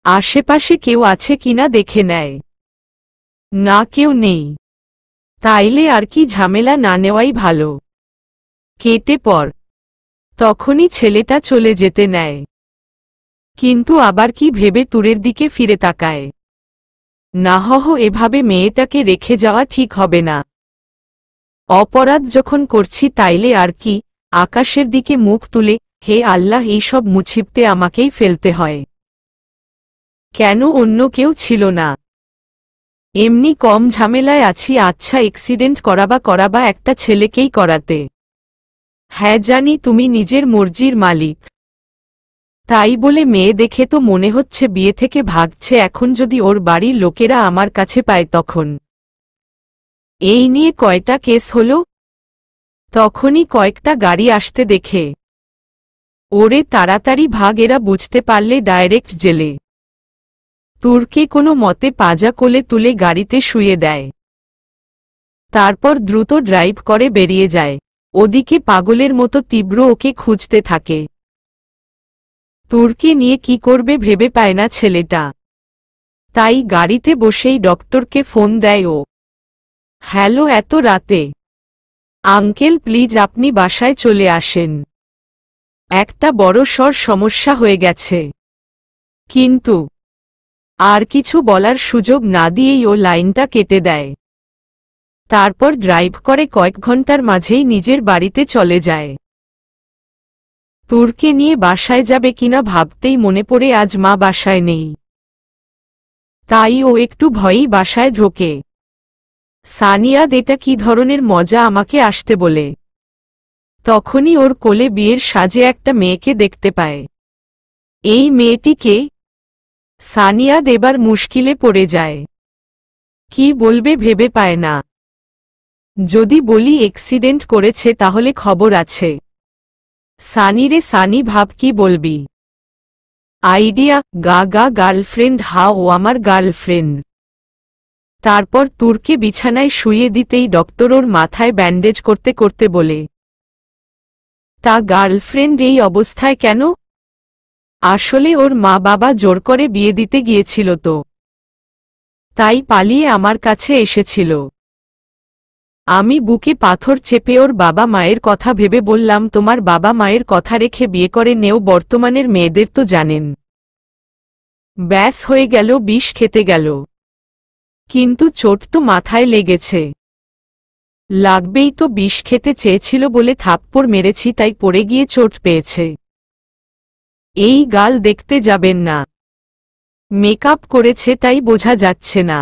আশেপাশে কেউ আছে কিনা দেখে নেয়। না, কেউ নেই। তাইলে আর কি ঝামেলা না নেওয়াই ভালো। কেটে পর। তখনই ছেলেটা চলে যেতে নেয়, কিন্তু আবার কি ভেবে তুরের দিকে ফিরে তাকায়। না এভাবে মেয়েটাকে রেখে যাওয়া ঠিক হবে না। অপরাধ যখন করছি তাইলে আর কি। আকাশের দিকে মুখ তুলে, হে আল্লাহ, এইসব মুছিবতে আমাকেই ফেলতে হয় কেন? অন্য কেউ ছিল না। এমনি কম ঝামেলায় আছি। আচ্ছা, অ্যাক্সিডেন্ট করাবা একটা ছেলেকেই করাতে। হ্যাঁ জানি তুমি নিজের মর্জির মালিক, তাই বলে মেয়ে দেখে তো মনে হচ্ছে বিয়ে থেকে ভাগছে। এখন যদি ওর বাড়ির লোকেরা আমার কাছে পায় তখন? এই নিয়ে কয়টা কেস হলো? তখনই কয়েকটা গাড়ি আসতে দেখে ওরে তাড়াতাড়ি ভাগ, এরা বুঝতে পারলে ডাইরেক্ট জেলে। তুরকে কোনো মতে পাজা কোলে তুলে গাড়িতে শুয়ে দেয়, তারপর দ্রুত ড্রাইভ করে বেরিয়ে যায়। ওদিকে পাগলের মতো তীব্র ওকে খুঁজতে থাকে। তুরকে নিয়ে কি করবে ভেবে পায় না ছেলেটা, তাই গাড়িতে বসেই ডক্টরকে ফোন দেয় ও। হ্যালো, এত রাতে? আঙ্কেল প্লিজ আপনি বাসায় চলে আসেন, একটা বড়সড় সমস্যা হয়ে গেছে। কিন্তু আর কিছু বলার সুযোগ না দিয়েই ও লাইনটা কেটে দেয়। তারপর ড্রাইভ করে কয়েক ঘন্টার মাঝেই নিজের বাড়িতে চলে যায়। তুরকে নিয়ে বাসায় যাবে কিনা ভাবতেই মনে পড়ে আজ মা বাসায় নেই, তাই ও একটু ভয়েই বাসায় ঢোকে। সানিয়াদ, এটা কি ধরনের মজা আমাকে আসতে বলে? তখনই ওর কোলে বিয়ের সাজে একটা মেয়েকে দেখতে পায়। এই মেয়েটিকে? সানিয়াদ এবার মুশকিলে পড়ে যায়। কি বলবে ভেবে পায় না। যদি বলি অ্যাক্সিডেন্ট করেছে তাহলে খবর আছে। সানিরে সানি ভাব, কি বলবি? আইডিয়া, গা গার্লফ্রেন্ড। হাও, ও আমার গার্লফ্রেন্ড। তারপর তুরকে বিছানায় শুইয়ে দিতেই ডক্টর ওর মাথায় ব্যান্ডেজ করতে করতে বলে, তা গার্লফ্রেন্ড এই অবস্থায় কেন? আসলে ওর মা বাবা জোর করে বিয়ে দিতে গিয়েছিল তো, তাই পালিয়ে আমার কাছে এসেছিল। আমি বুকে পাথর চেপে ওর বাবা মায়ের কথা ভেবে বললাম, তোমার বাবা মায়ের কথা রেখে বিয়ে করে নেও, বর্তমানের মেয়েদের তো জানেন। ব্যাস হয়ে গেল, বিষ খেতে গেল। কিন্তু চোট তো মাথায় লেগেছে। লাগবেই তো, বিষ খেতে চেয়েছিল বলে থাপ্পড় মেরেছি, তাই পড়ে গিয়ে চোট পেয়েছে। এই গাল দেখতে যাবেন না। মেকআপ করেছে তাই বোঝা যাচ্ছে না।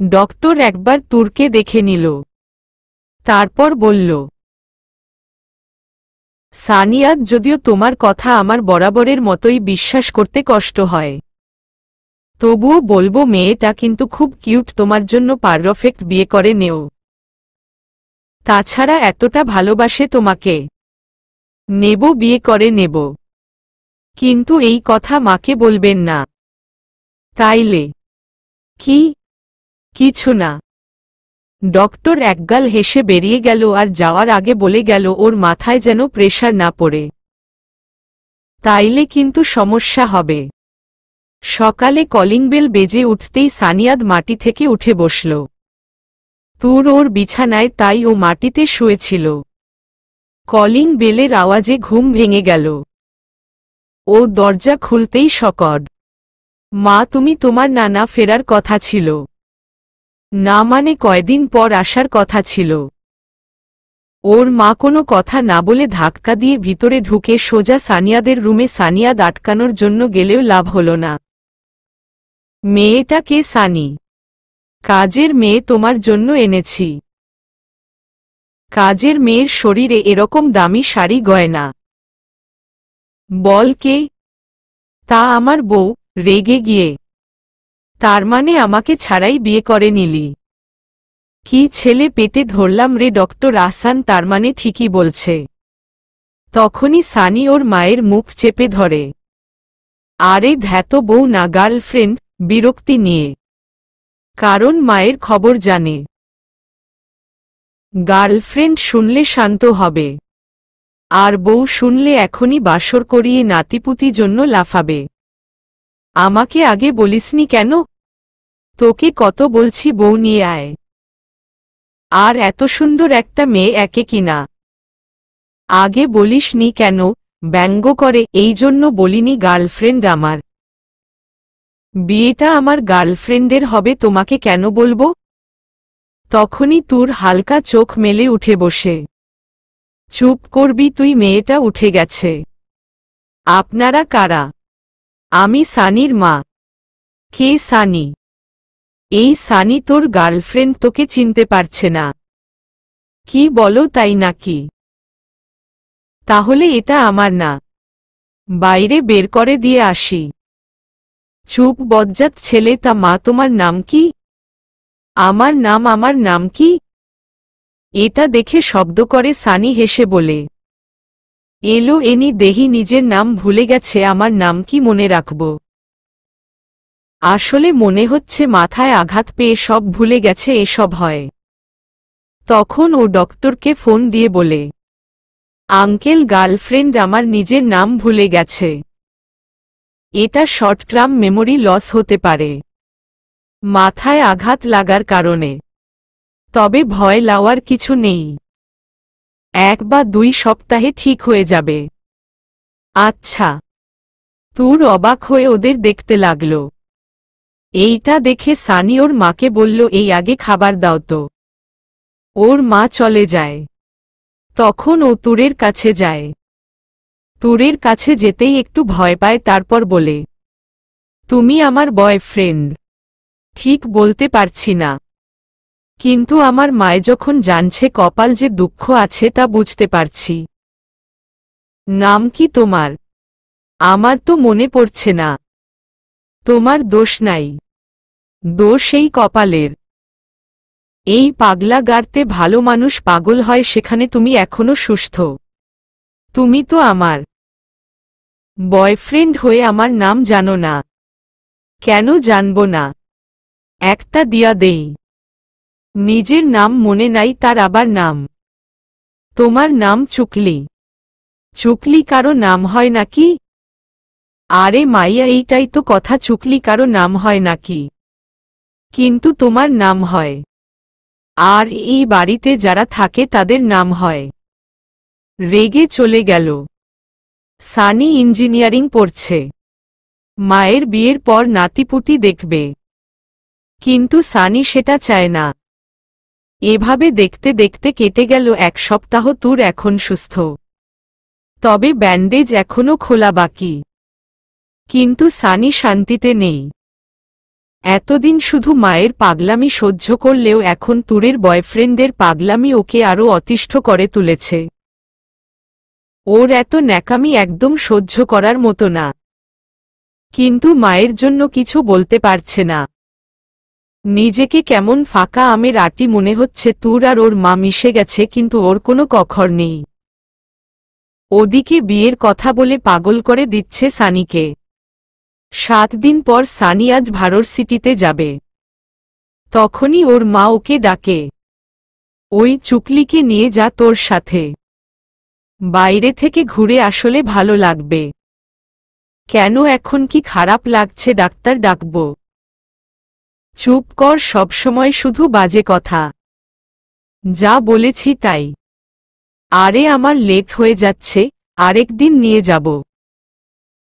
ডক্টর একবার তুরকে দেখে নিল, তারপর বলল, সানিয়াদ, যদিও তোমার কথা আমার বরাবরের মতোই বিশ্বাস করতে কষ্ট হয়, তবুও বলবো মেয়েটা কিন্তু খুব কিউট, তোমার জন্য পারফেক্ট বিয়ে করে নেও। তাছাড়া এতটা ভালোবাসে তোমাকে, নেব, বিয়ে করে নেব। কিন্তু এই কথা মাকে বলবেন না। তাইলে কি? কিছু না। ডক্টর একগাল হেসে বেরিয়ে গেল আর যাওয়ার আগে বলে গেল ওর মাথায় যেন প্রেশার না পড়ে, তাইলে কিন্তু সমস্যা হবে। সকালে কলিং বেল বেজে উঠতেই সানিয়াদ মাটি থেকে উঠে বসল। তুর ওর বিছানায়, তাই ও মাটিতে শুয়েছিল। কলিং বেলের আওয়াজে ঘুম ভেঙে গেল। ও দরজা খুলতেই শকড। মা, তুমি? তোমার নানা ফেরার কথা ছিল না? মানে কয়দিন পর আসার কথা ছিল। ওর মা কোনো কথা না বলে ধাক্কা দিয়ে ভিতরে ঢুকে সোজা সানিয়াদের রুমে। সানিয়াদ আটকানোর জন্য গেলেও লাভ হল না। মেয়েটা কে? সানি, কাজের মেয়ে, তোমার জন্য এনেছি। কাজের মেয়ের শরীরে এরকম দামি শাড়ি গয়না? বল কে? তা আমার বউ। রেগে গিয়ে, তার মানে আমাকে ছাড়াই বিয়ে করে নিলি? কি ছেলে পেটে ধরলাম রে ডক্টর আহসান, তার মানে ঠিকই বলছে। তখনই সানি ওর মায়ের মুখ চেপে ধরে। আরে ধ্যাত, বউ না, গার্লফ্রেন্ড। বিরক্তি নিয়ে, কারণ মায়ের খবর জানে। গার্লফ্রেন্ড শুনলে শান্ত হবে, আর বউ শুনলে এখনই বাসর করিয়ে নাতিপুতি জন্য লাফাবে। আমাকে আগে বলিসনি কেন? তোকে কত বলছি বউ নিয়ে আয়। আর এত সুন্দর একটা মেয়ে একে কিনা? আগে বলিসনি কেন? ব্যঙ্গ করে। এই জন্য বলিনি গার্লফ্রেন্ড আমার। বিয়েটা আমার গার্লফ্রেন্ডের হবে, তোমাকে কেন বলবো? তখনই তুর হালকা চোখ মেলে উঠে বসে। চুপ করবি তুই? মেয়েটা উঠে গেছে। আপনারা কারা? আমি সানির মা। কে সানি? এই সানি তোর গার্লফ্রেন্ড, তোকে চিনতে পারছে না? কি বলো, তাই নাকি? তাহলে এটা আমার না, বাইরে বের করে দিয়ে আসি। চুপ বজ্জাত ছেলে। তা মা, তোমার নাম কি? আমার নাম কি? এটা দেখে শব্দ করে সানি হেসে বলে, এলো এনি দেহি, নিজের নাম ভুলে গেছে, আমার নাম কি মনে রাখব? আসলে মনে হচ্ছে মাথায় আঘাত পেয়ে সব ভুলে গেছে, এসব হয়। তখন ও ডক্টরকে ফোন দিয়ে বলে, আঙ্কেল, গার্লফ্রেন্ড আমার নিজের নাম ভুলে গেছে। এটা শর্ট টার্ম মেমোরি লস হতে পারে, মাথায় আঘাত লাগার কারণে। তবে ভয় লাওয়ার কিছু নেই, 1 বা 2 সপ্তাহে ঠিক হয়ে যাবে। আচ্ছা। তুর অবাক হয়ে ওদের দেখতে লাগল। এইটা দেখে সানি ওর মাকে বলল, এই আগে খাবার দাও তো। ওর মা চলে যায়। তখন ও তুরের কাছে যায়। তুরের কাছে যেতেই একটু ভয় পায়, তারপর বলে, তুমি আমার বয়ফ্রেন্ড? ঠিক বলতে পারছি না, কিন্তু আমার মায় যখন জানছে কপাল যে দুঃখ আছে তা বুঝতে পারছি। নাম কি তোমার? আমার তো মনে পড়ছে না। তোমার দোষ নাই, দোষ এই কপালের। এই পাগলা গার্তে ভালো মানুষ পাগল হয়, সেখানে তুমি এখনো সুস্থ। তুমি তো আমার বয়ফ্রেন্ড হয়ে আমার নাম জানো না? কেন জানব না? একটা দিয়া দেই। নিজের নাম মনে নাই, তার আবার নাম? তোমার নাম চুকলি। চুকলি কারো নাম হয় নাকি? আরে মাইয়া, এইটাই তো কথা, চুকলি কারো নাম হয় নাকি? কিন্তু তোমার নাম হয়, আর এই বাড়িতে যারা থাকে তাদের নাম হয়। রেগে চলে গেল। সানি ইঞ্জিনিয়ারিং পড়ছে, মায়ের বিয়ের পর নাতিপুতি দেখবে, কিন্তু সানি সেটা চায় না। এভাবে দেখতে দেখতে কেটে গেল 1 সপ্তাহ। তুর এখন সুস্থ, তবে ব্যান্ডেজ এখনো খোলা বাকি। কিন্তু সানি শান্তিতে নেই। এতদিন শুধু মায়ের পাগলামি সহ্য করলেও এখন তুরের বয়ফ্রেন্ডের পাগলামি ওকে আরও অতিষ্ঠ করে তুলেছে। ওর এত ন্যাকামি একদম সহ্য করার মতো না। কিন্তু মায়ের জন্য কিছু বলতে পারছে না। নিজেকে কেমন ফাঁকা আমের আটি মনে হচ্ছে। তুর আর ওর মা মিশে গেছে, কিন্তু ওর কোনো কখর নেই। ওদিকে বিয়ের কথা বলে পাগল করে দিচ্ছে সানিকে। 7 দিন পর সানি আজ ভার্সিটিতে যাবে। তখনই ওর মা ওকে ডাকে, ওই চুকলিকে নিয়ে যা তোর সাথে। বাইরে থেকে ঘুরে আসলে ভালো লাগবে। কেন, এখন কি খারাপ লাগছে? ডাক্তার ডাকব? চুপ কর, সবসময় শুধু বাজে কথা। যা বলেছি তাই। আরে আমার লেট হয়ে যাচ্ছে, আরেকদিন নিয়ে যাব।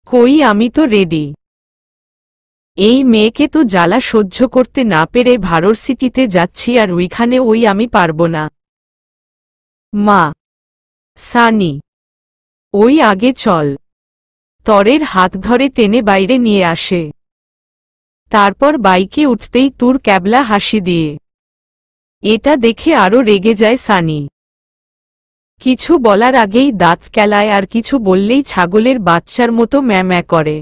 কই, আমি তো রেডি। এই মেয়েকে তো জ্বালা সহ্য করতে না পেরে ভার্সিটিতে যাচ্ছি, আর ওইখানে আমি পারব না। মা, সানি, আগে চল। তরের হাত ধরে টেনে বাইরে নিয়ে আসে। তারপর বাইকে উঠতেই তুর ক্যাবলা হাসি দিয়ে। এটা দেখে আরো রেগে যায় সানি। কিছু বলার আগেই দাঁত কেলায়, আর কিছু বললেই ছাগলের বাচ্চার মতো ম্যাঁ করে,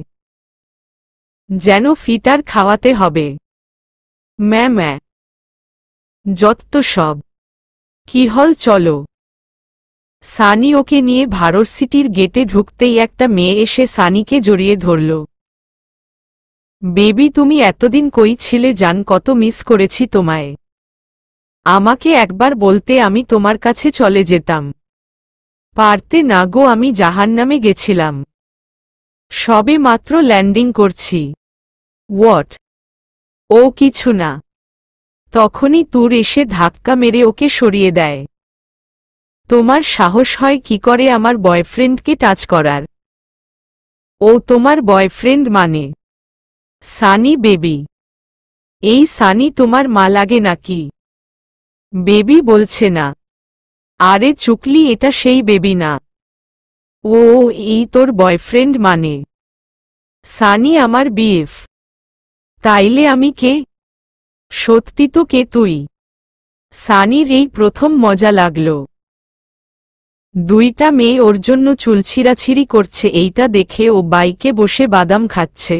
যেন ফিটার খাওয়াতে হবে। ম্যাঁ। যত সব। কি হল, চলো। সানি ওকে নিয়ে ভার্সিটির গেটে ঢুকতেই একটা মেয়ে এসে সানিকে জড়িয়ে ধরল। বেবি, তুমি এতদিন কই ছিলে জান? কত মিস করেছি তোমায়। আমাকে একবার বলতে আমি তোমার কাছে চলে যেতাম। পারতে না গো, আমি জাহান্নামে গেছিলাম। সবে মাত্র ল্যান্ডিং করছি। হোয়াট? ও কিছু না। তখনই তুর এসে ধাক্কা মেরে ওকে সরিয়ে দেয়। তোমার সাহস হয় কি করে আমার বয়ফ্রেন্ডকে টাচ করার? ও তোমার বয়ফ্রেন্ড মানে? সানি বেবি। এই সানি তোমার মা লাগে নাকি? বেবি বলছে না। আরে চুকলি, এটা সেই বেবি না। ও, এই তোর বয়ফ্রেন্ড মানে? সানি আমার বিএফ। তাইলে আমি কে? সত্যি তো কে তুই? সানির এই প্রথম মজা লাগল। দুইটা মেয়ে ওর জন্য চুল ছিঁড়াছিঁড়ি করছে, এইটা দেখে ও বাইকে বসে বাদাম খাচ্ছে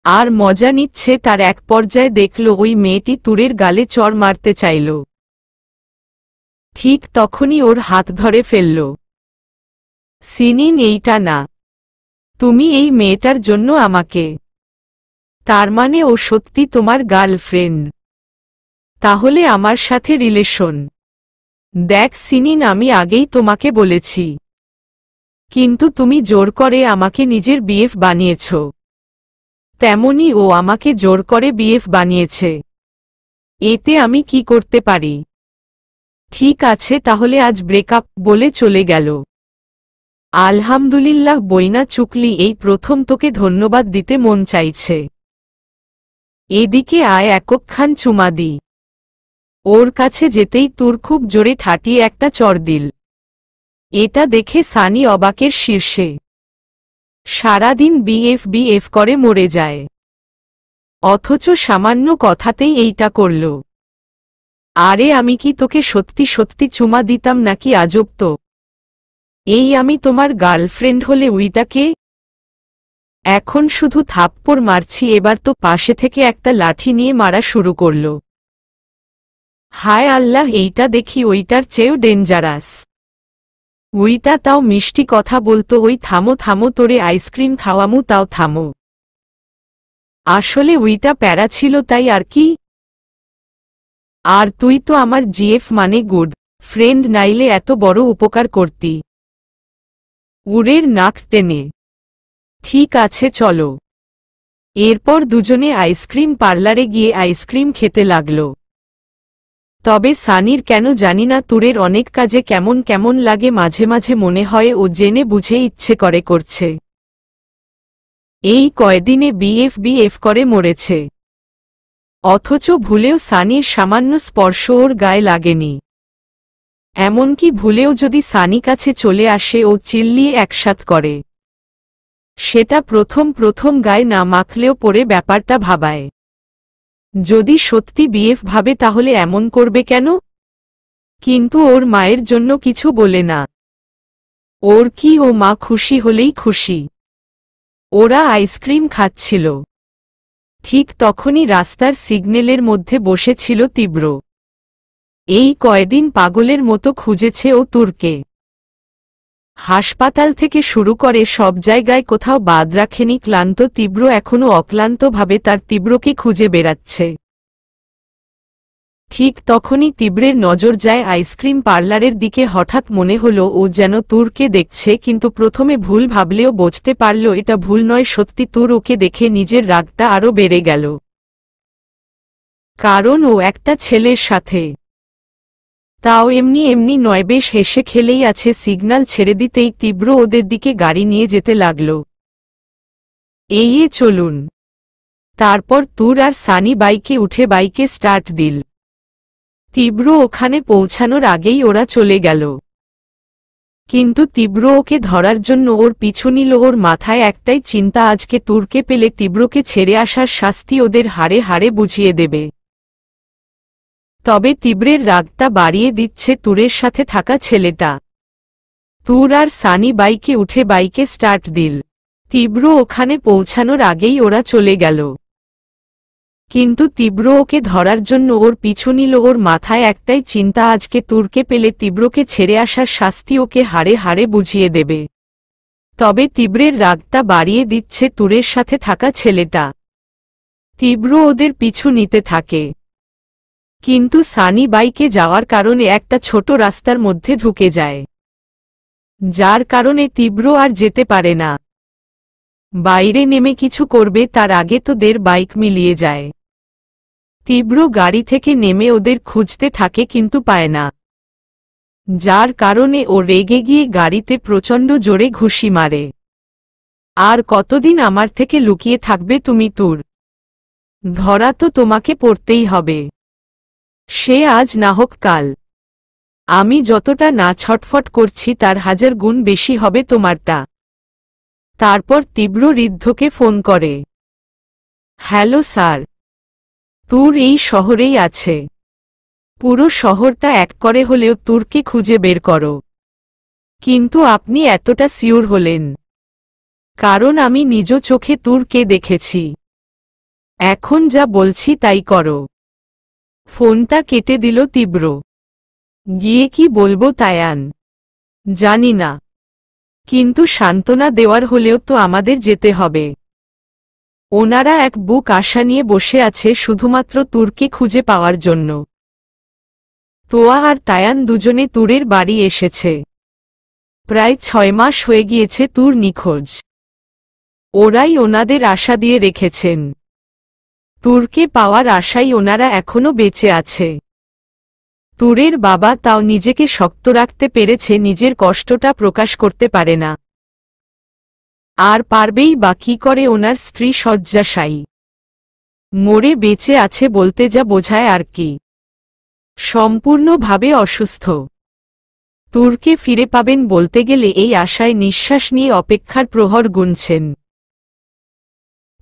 আর মজা নিচ্ছে। তার এক পর্যায়ে দেখল ওই মেয়েটি তুরের গালে চড় মারতে চাইল। ঠিক তখনই ওর হাত ধরে ফেলল। সিনিন, এইটা না। তুমি এই মেয়েটার জন্য আমাকে। তার মানে ও সত্যি তোমার গার্লফ্রেন্ড? তাহলে আমার সাথে রিলেশন? দেখ সিনিন, আমি আগেই তোমাকে বলেছি, কিন্তু তুমি জোর করে আমাকে নিজের বিএফ বানিয়েছ। তেমনি ও আমাকে জোর করে বিএফ বানিয়েছে। এতে আমি কি করতে পারি? ঠিক আছে তাহলে আজ ব্রেকআপ, বলে চলে গেল। আলহামদুলিল্লাহ বইনা চুকলি, এই প্রথম তোকে ধন্যবাদ দিতে মন চাইছে। এদিকে আয়, একখান চুমা দি। ওর কাছে যেতেই তুর খুব জোরে ঠাটিয়ে একটা চড় দিল। এটা দেখে সানি অবাকের শীর্ষে। সারাদিন বিএফ করে মরে যায়, অথচ সামান্য কথাতেই এইটা করল। আরে আমি কি তোকে সত্যি সত্যি চুমা দিতাম নাকি? আজব তো। এই আমি তোমার গার্লফ্রেন্ড হলে উইটাকে এখন শুধু থাপ্পড় মারছি, এবার তো পাশে থেকে একটা লাঠি নিয়ে মারা শুরু করল। হায় আল্লাহ, এইটা দেখি ওইটার চেয়েও ডেঞ্জারাস। উইটা তাও মিষ্টি কথা বলতো। ওই থামো থামো, তোরে আইসক্রিম খাওয়ামু, তাও থামো। আসলে উইটা প্যারা ছিল তাই আর কি। আর তুই তো আমার জিএফ মানে গুড ফ্রেন্ড, নাইলে এত বড় উপকার করতি। উড়ের নাক টেনে। ঠিক আছে চলো। এরপর দুজনে আইসক্রিম পার্লারে গিয়ে আইসক্রিম খেতে লাগল। তবে সানির কেন জানি না তুরের অনেক কাজে কেমন কেমন লাগে। মাঝে মাঝে মনে হয় ও জেনে বুঝে ইচ্ছে করে করছে। এই কয়দিনে বিএফ করে মরেছে, অথচ ভুলেও সানির সামান্য স্পর্শ ওর গায়ে লাগেনি। এমনকি ভুলেও যদি সানি কাছে চলে আসে ও চিল্লিয়ে একসাথ করে। সেটা প্রথম প্রথম গায়ে না মাখলেও পরে ব্যাপারটা ভাবায়। যদি সত্যি বিএফ ভাবে তাহলে এমন করবে কেন? কিন্তু ওর মায়ের জন্য কিছু বলে না। ওর কি, ও মা খুশি হলেই খুশি। ওরা আইসক্রিম খাচ্ছিল। ঠিক তখনই রাস্তার সিগন্যালের মধ্যে বসেছিল তীব্র। এই কয়দিন পাগলের মতো খুঁজেছে ও তুরকে। হাসপাতাল থেকে শুরু করে সব জায়গায় কোথাও বাদ রাখেনি ক্লান্ত তীব্র এখনও অক্লান্তভাবে তার তীব্রকে খুঁজে বেড়াচ্ছে। ঠিক তখনই তীব্রের নজর যায় আইসক্রিম পার্লারের দিকে। হঠাৎ মনে হলো ও যেন তুরকে দেখছে, কিন্তু প্রথমে ভুল ভাবলেও বুঝতে পারল এটা ভুল নয়, সত্যি তুর। ওকে দেখে নিজের রাগটা আরও বেড়ে গেল। কারণ ও একটা ছেলের সাথে, তাও এমনি এমনি নয়, বেশ হেসে খেলেই আছে। সিগন্যাল ছেড়ে দিতেই তীব্র ওদের দিকে গাড়ি নিয়ে যেতে লাগল। এই চলুন। তারপর তুর আর সানি বাইকে উঠে বাইকে স্টার্ট দিল। তীব্র ওখানে পৌঁছানোর আগেই ওরা চলে গেল। কিন্তু তীব্র ওকে ধরার জন্য ওর পিছু নিল। ওর মাথায় একটাই চিন্তা, আজকে তুরকে পেলে তীব্রকে ছেড়ে আসার শাস্তি ওদের হাড়ে হাড়ে বুঝিয়ে দেবে। তবে তীব্রের রাগটা বাড়িয়ে দিচ্ছে তুরের সাথে থাকা ছেলেটা। তুর আর সানি বাইকে উঠে বাইকে স্টার্ট দিল। তীব্র ওখানে পৌঁছানোর আগেই ওরা চলে গেল। কিন্তু তীব্র ওকে ধরার জন্য ওর পিছু নিল। ওর মাথায় একটাই চিন্তা, আজকে তুরকে পেলে তীব্রকে ছেড়ে আসার শাস্তি ওকে হাড়ে হাড়ে বুঝিয়ে দেবে। তবে তীব্রের রাগটা বাড়িয়ে দিচ্ছে তুরের সাথে থাকা ছেলেটা। তীব্র ওদের পিছু নিতে থাকে। কিন্তু সানি বাইকে যাওয়ার কারণে একটা ছোট রাস্তার মধ্যে ঢুকে যায়, যার কারণে তীব্র আর যেতে পারে না। বাইরে নেমে কিছু করবে তার আগে তোদের বাইক মিলিয়ে যায়। তীব্র গাড়ি থেকে নেমে ওদের খুঁজতে থাকে কিন্তু পায় না, যার কারণে ও রেগে গিয়ে গাড়িতে প্রচণ্ড জোরে ঘুষি মারে। আর কতদিন আমার থেকে লুকিয়ে থাকবে তুমি তুর? ধরা তো তোমাকে পড়তেই হবে, সে আজ না হোক কাল। আমি যতটা না ছটফট করছি তার 1000 গুণ বেশি হবে তোমারটা। তারপর তীব্র ঋদ্ধকে ফোন করে। হ্যালো স্যার, তুর এই শহরেই আছে। পুরো শহরটা এক করে হলেও তুরকে খুঁজে বের করো। কিন্তু আপনি এতটা সিওর হলেন? কারণ আমি নিজ চোখে তুরকে দেখেছি। এখন যা বলছি তাই করো। ফোনটা কেটে দিল তীব্র। গিয়ে কি বলবো তায়ান জানি না, কিন্তু সান্ত্বনা দেওয়ার হলেও তো আমাদের যেতে হবে। ওনারা এক বুক আশা নিয়ে বসে আছে শুধুমাত্র তুরকে খুঁজে পাওয়ার জন্য। তোয়া আর তায়ান দুজনে তুরের বাড়ি এসেছে। প্রায় 6 মাস হয়ে গিয়েছে তুর নিখোঁজ। ওরাই ওনাদের আশা দিয়ে রেখেছেন। তুরকে পাওয়ার আশাই ওনারা এখনো বেঁচে আছে। তুরের বাবা তাও নিজেকে শক্ত রাখতে পেরেছে, নিজের কষ্টটা প্রকাশ করতে পারে না। আর পারবেই বা কি করে? ওনার স্ত্রী শয্যাশায়ী, মরে বেঁচে আছে বলতে যা বোঝায় আর কি, সম্পূর্ণভাবে অসুস্থ। তুরকে ফিরে পাবেন বলতে গেলে এই আশায় নিঃশ্বাস নিয়ে অপেক্ষার প্রহর গুনছেন।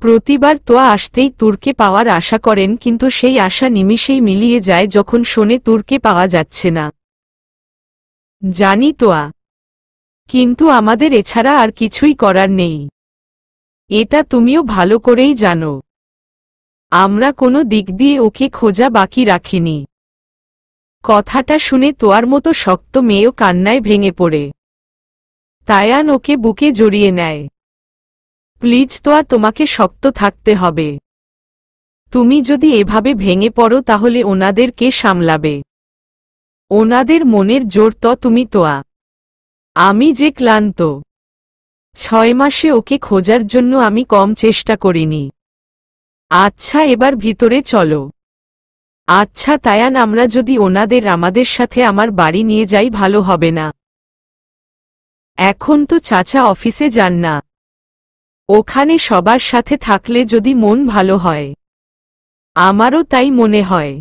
প্রতিবার তোয়া আসতেই তুরকে পাওয়ার আশা করেন, কিন্তু সেই আশা নিমিষেই মিলিয়ে যায় যখন শোনে তুরকে পাওয়া যাচ্ছে না। জানি তোয়া, কিন্তু আমাদের এছাড়া আর কিছুই করার নেই। এটা তুমিও ভালো করেই জানো। আমরা কোনো দিক দিয়ে ওকে খোঁজা বাকি রাখিনি। কথাটা শুনে তোয়ার মতো শক্ত মেয়েও কান্নায় ভেঙে পড়ে। তায়ান ওকে বুকে জড়িয়ে নেয়। প্লিজ তোয়া, তোমাকে শক্ত থাকতে হবে। তুমি যদি এভাবে ভেঙে পড়ো তাহলে ওনাদের কে সামলাবে? ওনাদের মনের জোর তো তুমি তোয়া। আমি যে ক্লান্ত। 6 মাসে ওকে খোঁজার জন্য আমি কম চেষ্টা করিনি। আচ্ছা এবার ভিতরে চলো। আচ্ছা তায়ান, আমরা যদি ওনাদের আমাদের সাথে আমার বাড়ি নিয়ে যাই ভালো হবে না? এখন তো চাচা অফিসে যান না। ওখানে সবার সাথে থাকলে যদি মন ভালো হয়। আমারও তাই মনে হয়।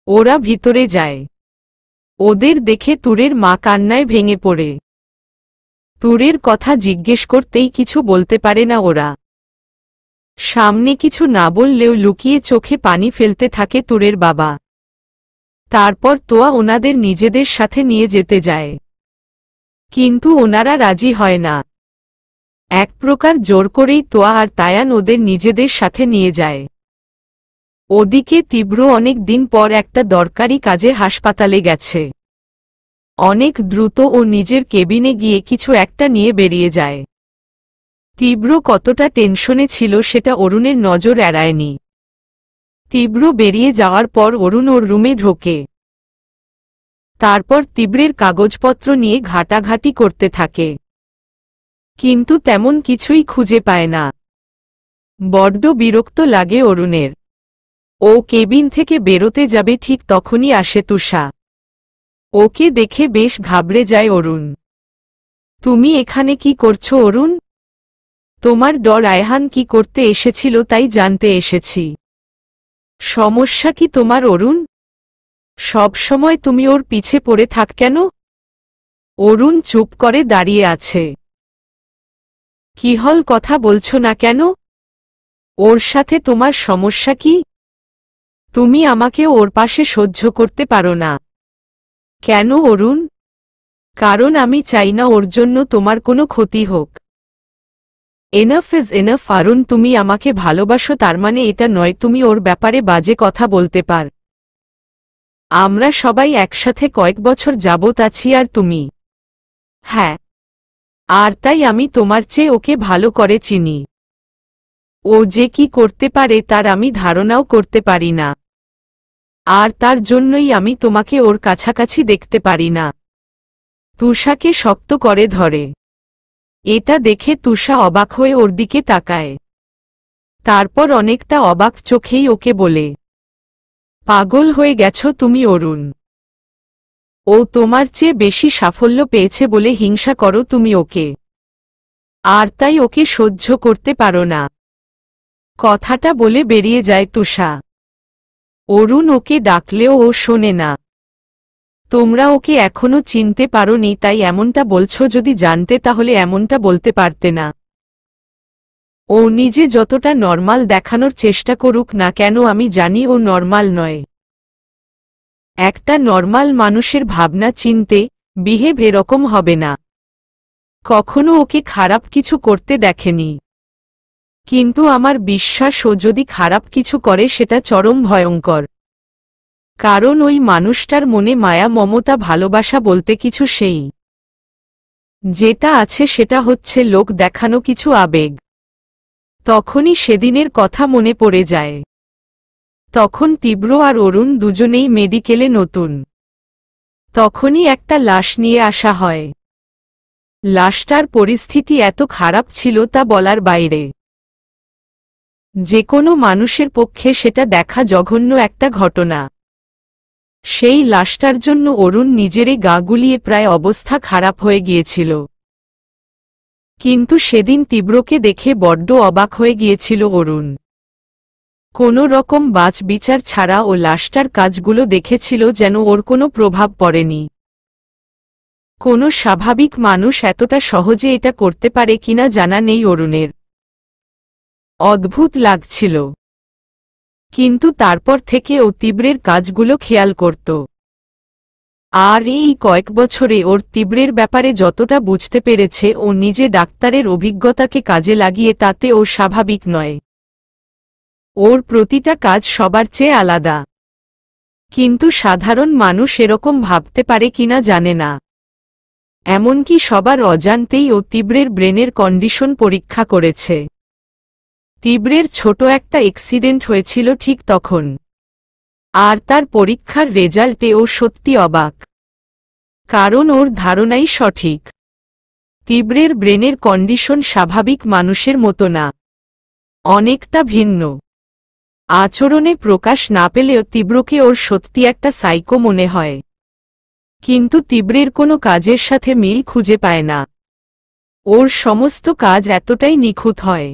ওরা ভিতরে যায়। ওদের দেখে তুরের মা কান্নায় ভেঙে পড়ে। তুরের কথা জিজ্ঞেস করতেই কিছু বলতে পারে না ওরা। সামনে কিছু না বললেও লুকিয়ে চোখে পানি ফেলতে থাকে তুরের বাবা। তারপর তোয়া ওনাদের নিজেদের সাথে নিয়ে যেতে যায়, কিন্তু ওনারা রাজি হয় না। এক প্রকার জোর করেই তোয়া আর তায়ান ওদের নিজেদের সাথে নিয়ে যায়। ওদিকে তীব্র অনেক দিন পর একটা দরকারি কাজে হাসপাতালে গেছে। অনেক দ্রুত ও নিজের কেবিনে গিয়ে কিছু একটা নিয়ে বেরিয়ে যায়। তীব্র কতটা টেনশনে ছিল সেটা অরুণের নজর এড়ায়নি। তীব্র বেরিয়ে যাওয়ার পর অরুণ ওর রুমে ঢোকে। তারপর তীব্রের কাগজপত্র নিয়ে ঘাটাঘাটি করতে থাকে, কিন্তু তেমন কিছুই খুঁজে পায় না। বড্ড বিরক্ত লাগে অরুণের। ও কেবিন থেকে বেরোতে যাবে ঠিক তখনই আসে তুষা। ওকে দেখে বেশ ঘাবড়ে যায় অরুণ। তুমি এখানে কি করছো অরুণ? তোমার ডর আয়হান কি করতে এসেছিল তাই জানতে এসেছি। সমস্যা কি তোমার অরুণ? সব সময় তুমি ওর পিছে পড়ে থাক কেন? অরুণ চুপ করে দাঁড়িয়ে আছে। কি হল, কথা বলছো না কেন? ওর সাথে তোমার সমস্যা কি? তুমি আমাকে ওর পাশে সহ্য করতে পারো না কেন অরুণ? কারণ আমি চাই না ওর জন্য তোমার কোনো ক্ষতি হোক। এনাফ ইজ এনাফ অরুণ, তুমি আমাকে ভালোবাসো তার মানে এটা নয় তুমি ওর ব্যাপারে বাজে কথা বলতে পার। আমরা সবাই একসাথে কয়েক বছর যাবত আছি আর তুমি। হ্যাঁ, আর তাই আমি তোমার চেয়ে ওকে ভালো করে চিনি। ও যে কি করতে পারে তার আমি ধারণাও করতে পারি না, আর তার জন্যই আমি তোমাকে ওর কাছাকাছি দেখতে পারি না। তুষাকে শক্ত করে ধরে। এটা দেখে তুষা অবাক হয়ে ওর দিকে তাকায়। তারপর অনেকটা অবাক চোখেই ওকে বলে, পাগল হয়ে গেছো তুমি অরুণ? ও তোমার চেয়ে বেশি সাফল্য পেয়েছে বলে হিংসা করো তুমি ওকে, আর তাই ওকে সহ্য করতে পারো না। কথাটা বলে বেরিয়ে যায় তুষা। অরুণ ওকে ডাকলেও ও শোনে না। তোমরা ওকে এখনো চিনতে পারোনি তাই এমনটা বলছো, যদি জানতে তাহলে এমনটা বলতে পারতে না। ও নিজে যতটা নরমাল দেখানোর চেষ্টা করুক না কেন আমি জানি ও নরমাল নয়। একটা নরমাল মানুষের ভাবনা চিনতে বিহেভ এরকম হবে না। কখনো ওকে খারাপ কিছু করতে দেখেনি, কিন্তু আমার বিশ্বাস ও যদি খারাপ কিছু করে সেটা চরম ভয়ঙ্কর। কারণ ওই মানুষটার মনে মায়া মমতা ভালোবাসা বলতে কিছু সেই যেটা আছে সেটা হচ্ছে লোক দেখানো কিছু আবেগ। তখনই সেদিনের কথা মনে পড়ে যায়। তখন তীব্র আর অরুণ দুজনেই মেডিকেলে নতুন। তখনই একটা লাশ নিয়ে আসা হয়। লাশটার পরিস্থিতি এত খারাপ ছিল তা বলার বাইরে। যে কোনো মানুষের পক্ষে সেটা দেখা জঘন্য একটা ঘটনা। সেই লাশটার জন্য অরুণ নিজেরই গা গুলিয়ে প্রায় অবস্থা খারাপ হয়ে গিয়েছিল। কিন্তু সেদিন তীব্রকে দেখে বড্ড অবাক হয়ে গিয়েছিল অরুণ। কোনো রকম বাছবিচার ছাড়া ও লাশটার কাজগুলো দেখেছিল যেন ওর কোনো প্রভাব পড়েনি। কোনো স্বাভাবিক মানুষ এতটা সহজে এটা করতে পারে কিনা জানা নেই অরুণের। অদ্ভুত লাগছিল। কিন্তু তারপর থেকে ও তীব্রের কাজগুলো খেয়াল করত। আর এই কয়েক বছরে ওর তীব্রের ব্যাপারে যতটা বুঝতে পেরেছে ও নিজে ডাক্তারের অভিজ্ঞতাকে কাজে লাগিয়ে তাতে ও স্বাভাবিক নয়। ওর প্রতিটা কাজ সবার চেয়ে আলাদা। কিন্তু সাধারণ মানুষ এরকম ভাবতে পারে কিনা জানে না। এমনকি সবার অজান্তেই ও তীব্রের ব্রেনের কন্ডিশন পরীক্ষা করেছে। তীব্রের ছোট একটা অ্যাক্সিডেন্ট হয়েছিল ঠিক তখন, আর তার পরীক্ষার রেজাল্টে ও সত্যি অবাক। কারণ ওর ধারণাই সঠিক। তীব্রের ব্রেনের কন্ডিশন স্বাভাবিক মানুষের মতো না, অনেকটা ভিন্ন। আচরণে প্রকাশ না পেলেও তীব্রকে ওর সত্যি একটা সাইকো মনে হয়। কিন্তু তীব্রের কোনো কাজের সাথে মিল খুঁজে পায় না। ওর সমস্ত কাজ এতটাই নিখুঁত হয়,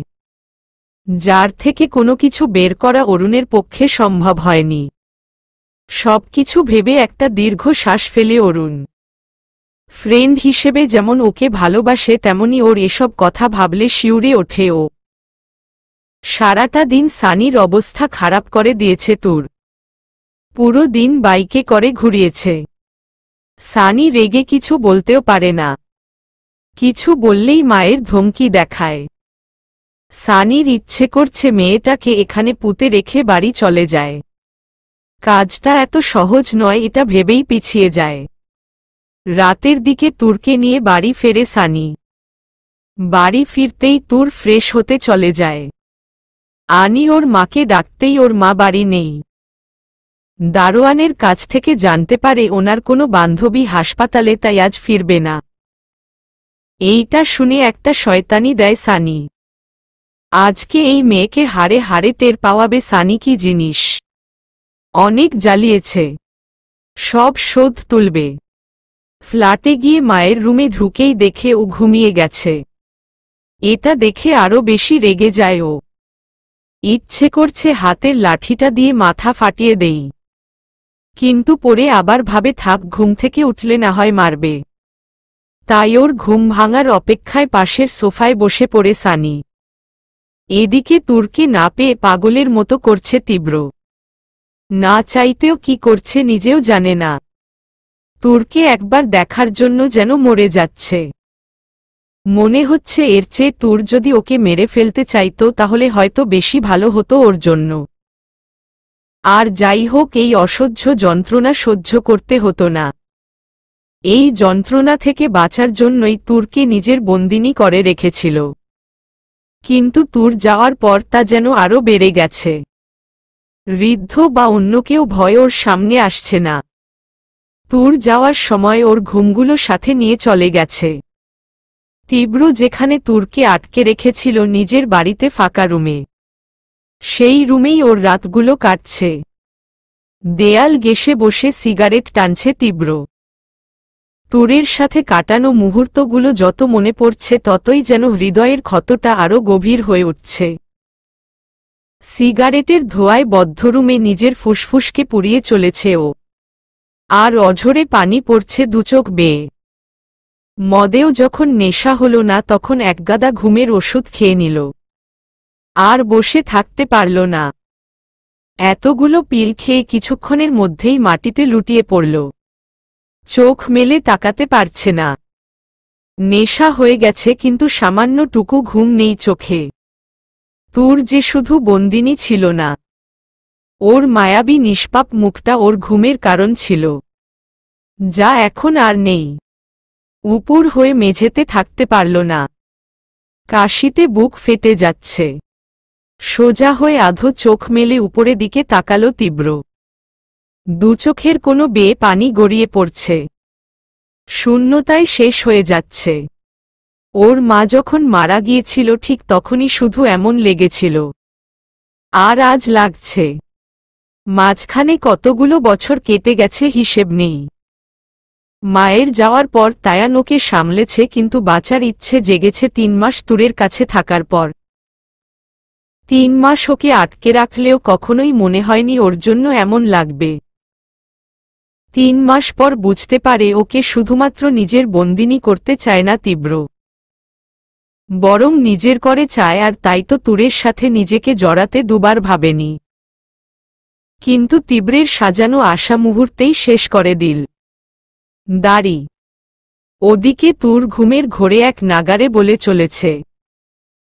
যার থেকে কোনো কিছু বের করা অরুণের পক্ষে সম্ভব হয়নি। সবকিছু ভেবে একটা দীর্ঘ শ্বাস ফেলে অরুণ ফ্রেন্ড হিসেবে যেমন ওকে ভালোবাসে তেমনি ওর এসব কথা ভাবলে শিউরে ওঠে ও। সারাটা দিন সানির অবস্থা খারাপ করে দিয়েছে তুর। পুরো দিন বাইকে করে ঘুরিয়েছে। সানি রেগে কিছু বলতেও পারে না। কিছু বললেই মায়ের ধমকি দেখায়। সানির ইচ্ছে করছে মেয়েটাকে এখানে পুঁতে রেখে বাড়ি চলে যায়। কাজটা এত সহজ নয় এটা ভেবেই পিছিয়ে যায়। রাতের দিকে তুরকে নিয়ে বাড়ি ফেরে সানি। বাড়ি ফিরতেই তুর ফ্রেশ হতে চলে যায়। আনি ওর মাকে ডাকতেই ওর মা বাড়ি নেই। দারোয়ানের কাছ থেকে জানতে পারে ওনার কোনো বান্ধবী হাসপাতালে, তাই আজ ফিরবে না। এইটা শুনে একটা শয়তানি দেয় সানি। আজকে এই মেয়েকে হাড়ে হাড়ে টের পাওয়াবে সানি কি জিনিস। অনেক জ্বালিয়েছে, সব শোধ তুলবে। ফ্ল্যাটে গিয়ে মায়ের রুমে ঢুকেই দেখে ও ঘুমিয়ে গেছে। এটা দেখে আরো বেশি রেগে যায় ও। ইচ্ছে করছে হাতের লাঠিটা দিয়ে মাথা ফাটিয়ে দেই, কিন্তু পরে আবার ভাবে থাক, ঘুম থেকে উঠলে না হয় মারবে। তাই ওর ঘুম ভাঙার অপেক্ষায় পাশের সোফায় বসে পড়ে সানি। এদিকে তুরকে না পেয়ে পাগলের মতো করছে তীব্র। না চাইতেও কি করছে নিজেও জানে না। তুরকে একবার দেখার জন্য যেন মরে যাচ্ছে। মনে হচ্ছে এর চেয়ে তুর যদি ওকে মেরে ফেলতে চাইতো তাহলে হয়তো বেশি ভালো হতো ওর জন্য। আর যাই হোক, এই অসহ্য যন্ত্রণা সহ্য করতে হতো না। এই যন্ত্রণা থেকে বাঁচার জন্যই তুরকে নিজের বন্দিনী করে রেখেছিল। কিন্তু তুর যাওয়ার পর তা যেন আরও বেড়ে গেছে। ঋদ্ধ বা অন্য কেউ ভয় ওর সামনে আসছে না। তুর যাওয়ার সময় ওর ঘুমগুলো সাথে নিয়ে চলে গেছে। তীব্র যেখানে তুরকে আটকে রেখেছিল নিজের বাড়িতে ফাঁকা রুমে, সেই রুমেই ওর রাতগুলো কাটছে। দেয়াল ঘেঁষে বসে সিগারেট টানছে তীব্র। তুরের সাথে কাটানো মুহূর্তগুলো যত মনে পড়ছে ততই যেন হৃদয়ের ক্ষতটা আরও গভীর হয়ে উঠছে। সিগারেটের ধোঁয়ায় বদ্ধ রুমে নিজের ফুসফুসকে পুড়িয়ে চলেছে ও। আর অঝরে পানি পড়ছে দুচোখ বেয়ে। মদেও যখন নেশা হলো না তখন একগাদা ঘুমের ওষুধ খেয়ে নিল। আর বসে থাকতে পারল না। এতগুলো পিল খেয়ে কিছুক্ষণের মধ্যেই মাটিতে লুটিয়ে পড়ল। চোখ মেলে তাকাতে পারছে না। নেশা হয়ে গেছে কিন্তু সামান্যটুকু ঘুম নেই চোখে। তুর যে শুধু বন্দিনী ছিল না, ওর মায়াবী নিষ্পাপ মুখটা ওর ঘুমের কারণ ছিল, যা এখন আর নেই। উপুর হয়ে মেঝেতে থাকতে পারল না। কাশিতে বুক ফেটে যাচ্ছে। সোজা হয়ে আধো চোখ মেলে উপরে দিকে তাকালো তীব্র। দুচোখের কোনো বেয়ে পানি গড়িয়ে পড়ছে। শূন্যতায় শেষ হয়ে যাচ্ছে। ওর মা যখন মারা গিয়েছিল ঠিক তখনই শুধু এমন লেগেছিল, আর আজ লাগছে। মাঝখানে কতগুলো বছর কেটে গেছে হিসেব নেই। মায়ের যাওয়ার পর তায়ান ওকে সামলেছে, কিন্তু বাঁচার ইচ্ছে জেগেছে 3 মাস তুরের কাছে থাকার পর। 3 মাস ওকে আটকে রাখলেও কখনোই মনে হয়নি ওর জন্য এমন লাগবে। 3 মাস পর বুঝতে পারে ওকে শুধুমাত্র নিজের বন্দিনী করতে চায় না তীব্র, বরং নিজের করে চায়। আর তাই তো তুরের সাথে নিজেকে জড়াতে দুবার ভাবেনি। কিন্তু তীব্রের সাজানো আশা মুহূর্তেই শেষ করে দিল। দাড়ি। ওদিকে তুর ঘুমের ঘোরে এক নাগারে বলে চলেছে,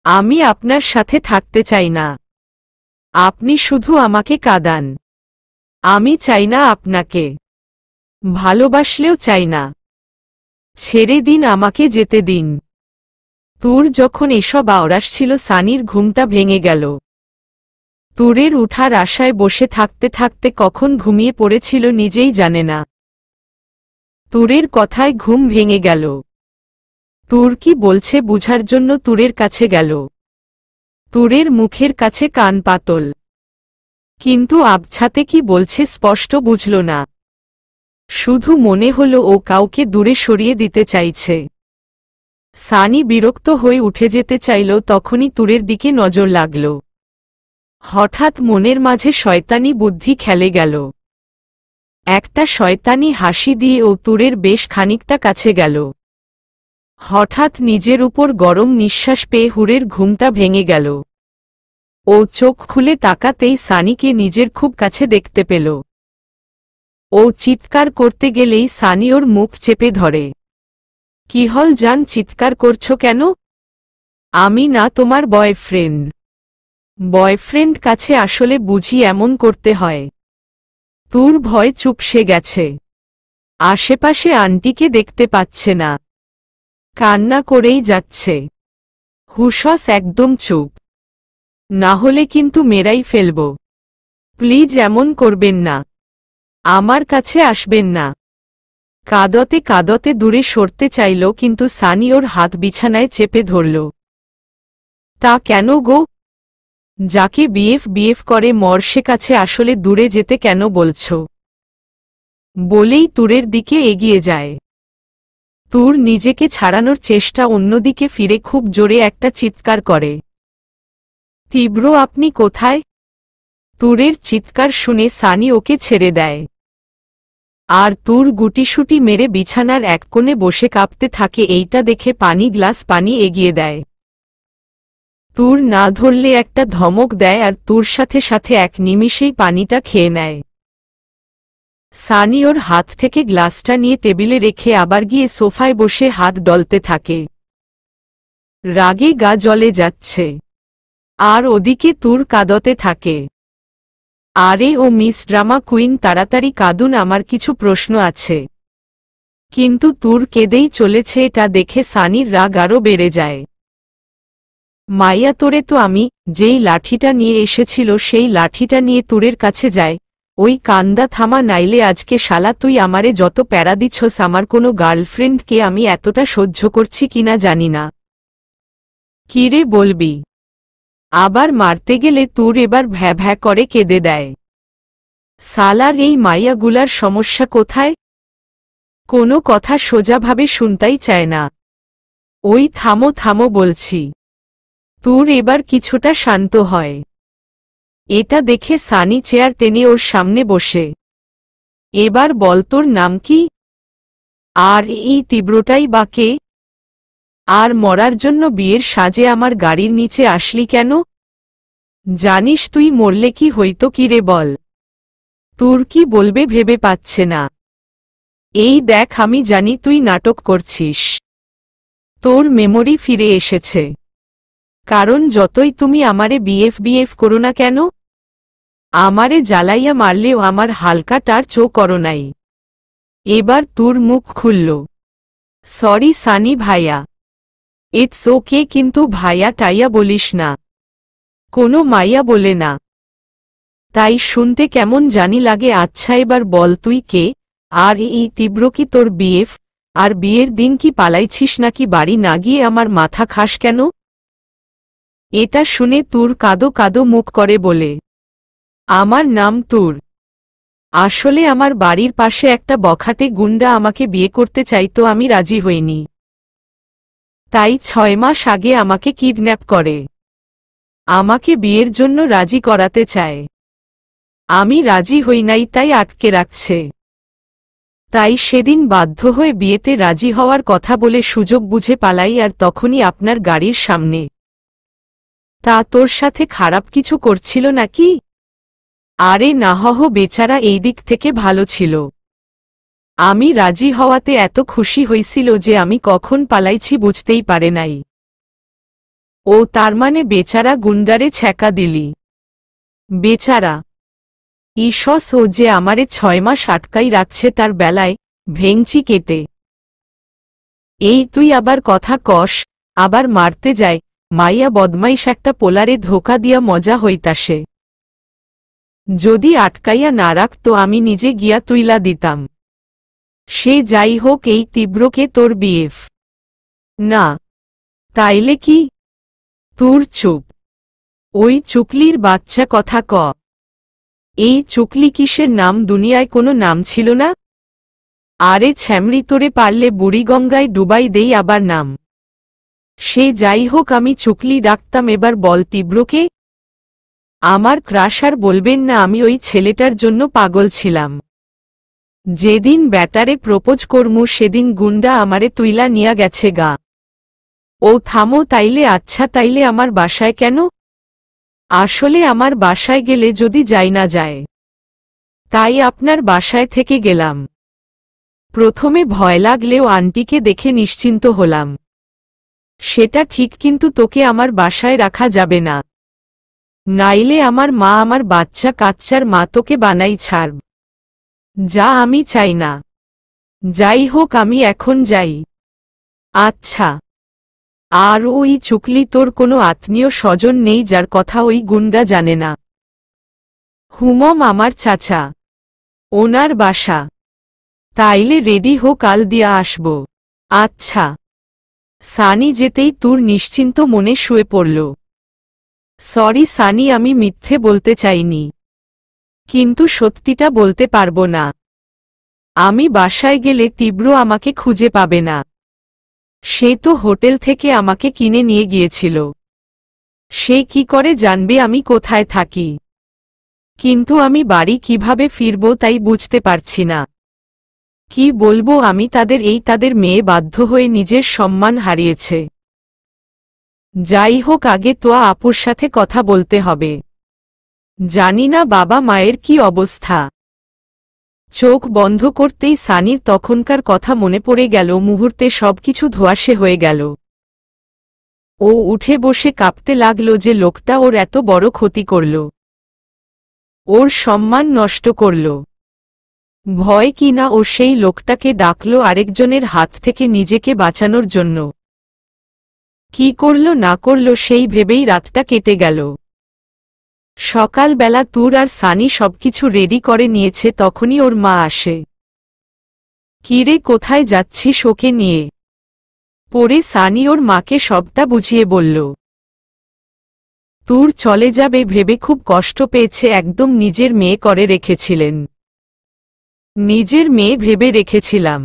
আমি আপনার সাথে থাকতে চাই না। আপনি শুধু আমাকে কাঁদান। আমি চাই না আপনাকে, ভালোবাসলেও চাই না। ছেড়ে দিন, আমাকে যেতে দিন। তুর যখন এসব আওড়াস ছিল সানির ঘুমটা ভেঙে গেল। তুরের উঠার আশায় বসে থাকতে থাকতে কখন ঘুমিয়ে পড়েছিল নিজেই জানে না। তুরের কথায় ঘুম ভেঙে গেল। তুর কি বলছে বুঝার জন্য তুরের কাছে গেল। তুরের মুখের কাছে কান পাতল, কিন্তু আবছাতে কি বলছে স্পষ্ট বুঝল না। শুধু মনে হলো ও কাউকে দূরে সরিয়ে দিতে চাইছে। সানি বিরক্ত হয়ে উঠে যেতে চাইল, তখনই তুরের দিকে নজর লাগল। হঠাৎ মনের মাঝে শয়তানি বুদ্ধি খেলে গেল। একটা শয়তানি হাসি দিয়ে ও তুরের বেশ খানিকটা কাছে গেল। হঠাৎ নিজের উপর গরম নিঃশ্বাস পেয়ে হুরের ঘুমটা ভেঙে গেল। ও চোখ খুলে তাকাতেই সানিকে নিজের খুব কাছে দেখতে পেল। ও চিৎকার করতে গেলেই সানি ওর মুখ চেপে ধরে। কি হল জান, চিৎকার করছো কেন? আমি না তোমার বয়ফ্রেন্ড। বয়ফ্রেন্ড কাছে আসলে বুঝি এমন করতে হয়? তুর ভয় চুপসে গেছে। আশেপাশে আন্টিকে দেখতে পাচ্ছে না, কান্না করেই যাচ্ছে। হুশস একদম চুপ, না হলে কিন্তু মেরাই ফেলব। প্লিজ এমন করবেন না, আমার কাছে আসবেন না। কাঁদতে কাঁদতে দূরে সরতে চাইল, কিন্তু সানি ওর হাত বিছানায় চেপে ধরল। তা কেন গো? যাকে বিএফ করে মর সে কাছে আসলে দূরে যেতে কেন বলছ? বলেই তুরের দিকে এগিয়ে যায়। তুর নিজেকে ছাড়ানোর চেষ্টা অন্যদিকে ফিরে খুব জোরে একটা চিৎকার করে। তীব্র, আপনি কোথায়? তুরের চিৎকার শুনে সানি ওকে ছেড়ে দেয়। আর তুর গুটিসুটি মেরে বিছানার এক কোণে বসে কাঁপতে থাকে। এইটা দেখে গ্লাস পানি এগিয়ে দেয়। তুর না ধরলে একটা ধমক দেয় আর তুর সাথে সাথে এক নিমিষেই পানিটা খেয়ে নেয়। সানি ওর হাত থেকে গ্লাসটা নিয়ে টেবিলে রেখে আবার গিয়ে সোফায় বসে হাত ডলতে থাকে। রাগে গা জ্বলে যাচ্ছে। আর ওদিকে তুর কাঁদতে থাকে। আরে ও মিস ড্রামা কুইন, তাড়াতাড়ি কাঁদুন, আমার কিছু প্রশ্ন আছে। কিন্তু তুর কেঁদেই চলেছে। এটা দেখে সানির রাগ আরও বেড়ে যায়। মাইয়া, তোরে তো আমি যেই লাঠিটা নিয়ে এসেছিল সেই লাঠিটা নিয়ে তুরের কাছে যায়। ওই কান্দা থামা, নাইলে আজকে শালা তুই আমারে যত প্যারা দিচ্ছস, আমার কোনো গার্লফ্রেন্ডকে আমি এতটা সহ্য করছি কিনা জানি না। কিরে বলবি? আবার মারতে গেলে তুর এবার ভ্যা ভ্যা করে কেঁদে দেয়। সালার এই মাইয়াগুলার সমস্যা কোথায়? কোনো কথা সোজাভাবে শুনতেই চায় না। ওই থামো থামো বলছি। তুর এবার কিছুটা শান্ত হয়। এটা দেখে সানি চেয়ার টেনে ওর সামনে বসে। এবার বল, তোর নাম কি? আর এই তীব্রটাই বা কে? আর মরার জন্য বিয়ের সাজে আমার গাড়ির নিচে আসলি কেন? জানিস তুই মরলে কি হইতো কি রে বল? তোর কি বলবে ভেবে পাচ্ছে না। এই দেখ, আমি জানি তুই নাটক করছিস। তোর মেমোরি ফিরে এসেছে। কারণ যতই তুমি আমারে বিএফ করো না কেন, আমারে জ্বালাইয়া মারলেও আমার হালকা টার চো করো নাই। এবার তোর মুখ খুলল। সরি সানি ভাইয়া। ইটস ওকে, কিন্তু ভাইয়া টাইয়া বলিস না। কোনো মাইয়া বলে না, তাই শুনতে কেমন জানি লাগে। আচ্ছা এবার বল তুই কে? আর এই তীব্র কি তোর বিএফ? আর বিয়ের দিন কি পালাইছিস নাকি বাড়ি না গিয়ে আমার মাথা খাস কেন? এটা শুনে তুর কাদো কাদো মুখ করে বলে, আমার নাম তুর। আসলে আমার বাড়ির পাশে একটা বখাটে গুন্ডা আমাকে বিয়ে করতে চাইতো, আমি রাজি হইনি। তাই 6 মাস আগে আমাকে কিডন্যাপ করে আমাকে বিয়ের জন্য রাজি করাতে চায়। আমি রাজি হই নাই, তাই আটকে রাখছে। তাই সেদিন বাধ্য হয়ে বিয়েতে রাজি হওয়ার কথা বলে সুযোগ বুঝে পালাই, আর তখনই আপনার গাড়ির সামনে। তা তোর সাথে খারাপ কিছু করছিল নাকি? আরে না হহ, বেচারা এই দিক থেকে ভালো ছিল। আমি রাজি হওয়াতে এত খুশি হইছিল যে আমি কখন পালাইছি বুঝতেই পারে নাই। ও তার মানে বেচারা গুন্ডারে ছ্যাঁকা দিলি? বেচারা ঈশ্বস, ও যে আমারে 6 মাস আটকাই রাখছে তার বেলায় ভেঙচি কেটে। এই তুই আবার কথা কস, আবার মারতে যায়। মাইয়া বদমাইশ একটা, পোলারে ধোকা দিয়া মজা হইতাসে। যদি আটকাইয়া না রাখতো আমি নিজে গিয়া তুইলা দিতাম। সে যাই হোক, এই তীব্রকে তোর বিএফ না? তাইলে কি? তোর চুপ। ওই চুকলির বাচ্চা কথা ক। এই চুকলি কিসের নাম? দুনিয়ায় কোনো নাম ছিল না? আরে ছ্যামড়ি, তোরে পারলে বুড়িগঙ্গায় ডুবাই দেই আবার নাম। সে যাই হোক, আমি চুকলি ডাকতাম। এবার বল তীব্রকে? আমার ক্রাশ। আর বলবেন না, আমি ওই ছেলেটার জন্য পাগল ছিলাম। যেদিন ব্যাটারে প্রপোজ করমু সেদিন গুন্ডা আমারে তুইলা নিয়া গেছে গা। ও থামো তাইলে, আচ্ছা তাইলে আমার বাসায় কেন? আসলে আমার বাসায় গেলে যদি যাই না যায়, তাই আপনার বাসায় থেকে গেলাম। প্রথমে ভয় লাগলেও আন্টিকে দেখে নিশ্চিন্ত হলাম। সেটা ঠিক, কিন্তু তোকে আমার বাসায় রাখা যাবে না, নাইলে আমার মা, আমার বাচ্চা কাচ্চার মা তোকে বানাই ছাড়ব। যা, আমি চাই না। যাই হোক, আমি এখন যাই। আচ্ছা। আর ওই চুকলি, তোর কোনো আত্মীয় স্বজন নেই যার কথা ওই গুন্ডা জানে না? হুমম, আমার চাচা, ওনার বাসা। তাইলে রেডি হো, কাল দিয়া আসব। আচ্ছা। সানি যেতেই তুর নিশ্চিন্ত মনে শুয়ে পড়ল। সরি সানি, আমি মিথ্যে বলতে চাইনি, কিন্তু সত্যিটা বলতে পারবো না। আমি বাসায় গেলে তীব্র আমাকে খুঁজে পাবে না। সে তো হোটেল থেকে আমাকে কিনে নিয়ে গিয়েছিল। সে কি করে জানবে আমি কোথায় থাকি? কিন্তু আমি বাড়ি কিভাবে ফিরব তাই বুঝতে পারছি না। কি বলবো আমি তাদের, তাদের মেয়ে বাধ্য হয়ে নিজের সম্মান হারিয়েছে। যাই হোক, আগে তোয়া আপুর সাথে কথা বলতে হবে। জানি না বাবা মায়ের কি অবস্থা। চোখ বন্ধ করতেই সানির তখনকার কথা মনে পড়ে গেল। মুহূর্তে সবকিছু ধোঁয়াশে হয়ে গেল। ও উঠে বসে কাঁপতে লাগল যে লোকটা ওর এত বড় ক্ষতি করল, ওর সম্মান নষ্ট করল। ভয় কিনা ও সেই লোকটাকে ডাকল আরেকজনের হাত থেকে নিজেকে বাঁচানোর জন্য। কি করল না করল সেই ভেবেই রাতটা কেটে গেল। সকালবেলা তুর আর সানি সবকিছু রেডি করে নিয়েছে, তখনই ওর মা আসে। কিরে, কোথায় যাচ্ছিস ওকে নিয়ে? পরে সানি ওর মাকে সবটা বুঝিয়ে বলল। তুর চলে যাবে ভেবে খুব কষ্ট পেয়েছে, একদম নিজের মেয়ে করে রেখেছিলেন। নিজের মেয়ে ভেবে রেখেছিলাম।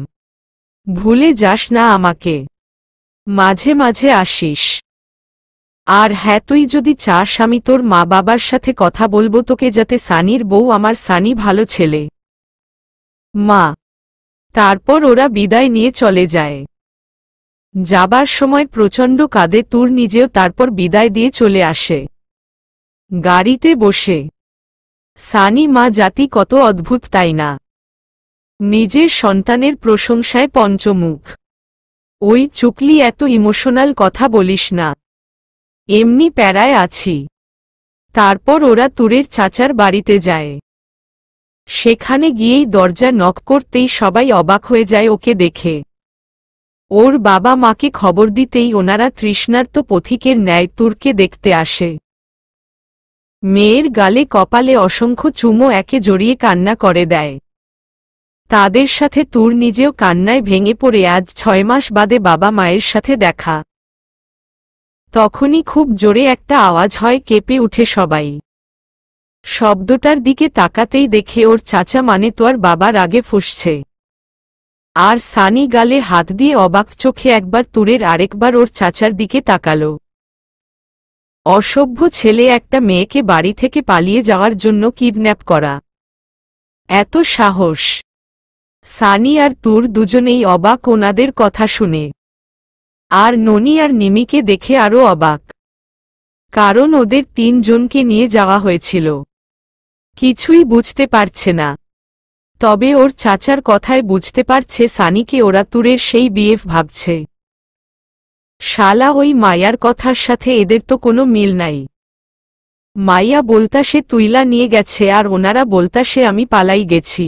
ভুলে যাস না আমাকে, মাঝে মাঝে আসিস। আর হ্যাঁ, তুই যদি চাস আমি তোর মা বাবার সাথে কথা বলবো তোকে, যাতে সানির বউ, আমার সানি ভালো ছেলে। মা। তারপর ওরা বিদায় নিয়ে চলে যায়। যাবার সময় প্রচণ্ড কাঁদে তুর নিজেও, তারপর বিদায় দিয়ে চলে আসে। গাড়িতে বসে সানি, মা জাতি কত অদ্ভুত তাই না? নিজের সন্তানের প্রশংসায় পঞ্চমুখ। ওই চুকলি, এত ইমোশনাল কথা বলিস না, এমনি প্যারায় আছি। তারপর ওরা তুরের চাচার বাড়িতে যায়। সেখানে গিয়েই দরজা নক করতেই সবাই অবাক হয়ে যায় ওকে দেখে। ওর বাবা মাকে খবর দিতেই ওনারা তৃষ্ণার্ত পথিকের ন্যায় তুরকে দেখতে আসে। মেয়ের গালে কপালে অসংখ্য চুমো একে জড়িয়ে কান্না করে দেয়। তাদের সাথে তুর নিজেও কান্নায় ভেঙে পড়ে। আজ 6 মাস বাদে বাবা মায়ের সাথে দেখা। তখনই খুব জোরে একটা আওয়াজ হয়, কেঁপে উঠে সবাই। শব্দটার দিকে তাকাতেই দেখে ওর চাচা, মানে তোর বাবা রাগে ফুঁসছে। আর সানি গালে হাত দিয়ে অবাক চোখে একবার তুরের, আরেকবার ওর চাচার দিকে তাকালো। অসভ্য ছেলে, একটা মেয়েকে বাড়ি থেকে পালিয়ে যাওয়ার জন্য কিডন্যাপ করা, এত সাহস! সানি আর তুর দুজনেই অবাক ওনাদের কথা শুনে। আর ননি আর নিমিকে দেখে আরও অবাক, কারণ ওদের 3 জনকে নিয়ে যাওয়া হয়েছিল। কিছুই বুঝতে পারছে না। তবে ওর চাচার কথায় বুঝতে পারছে সানিকে ওরা তুরের সেই বিএফ ভাবছে। শালা, ওই মায়ার কথার সাথে এদের তো কোনো মিল নাই। মাইয়া বলতাসে তুইলা নিয়ে গেছে, আর ওনারা বলতাসে আমি পালাই গেছি।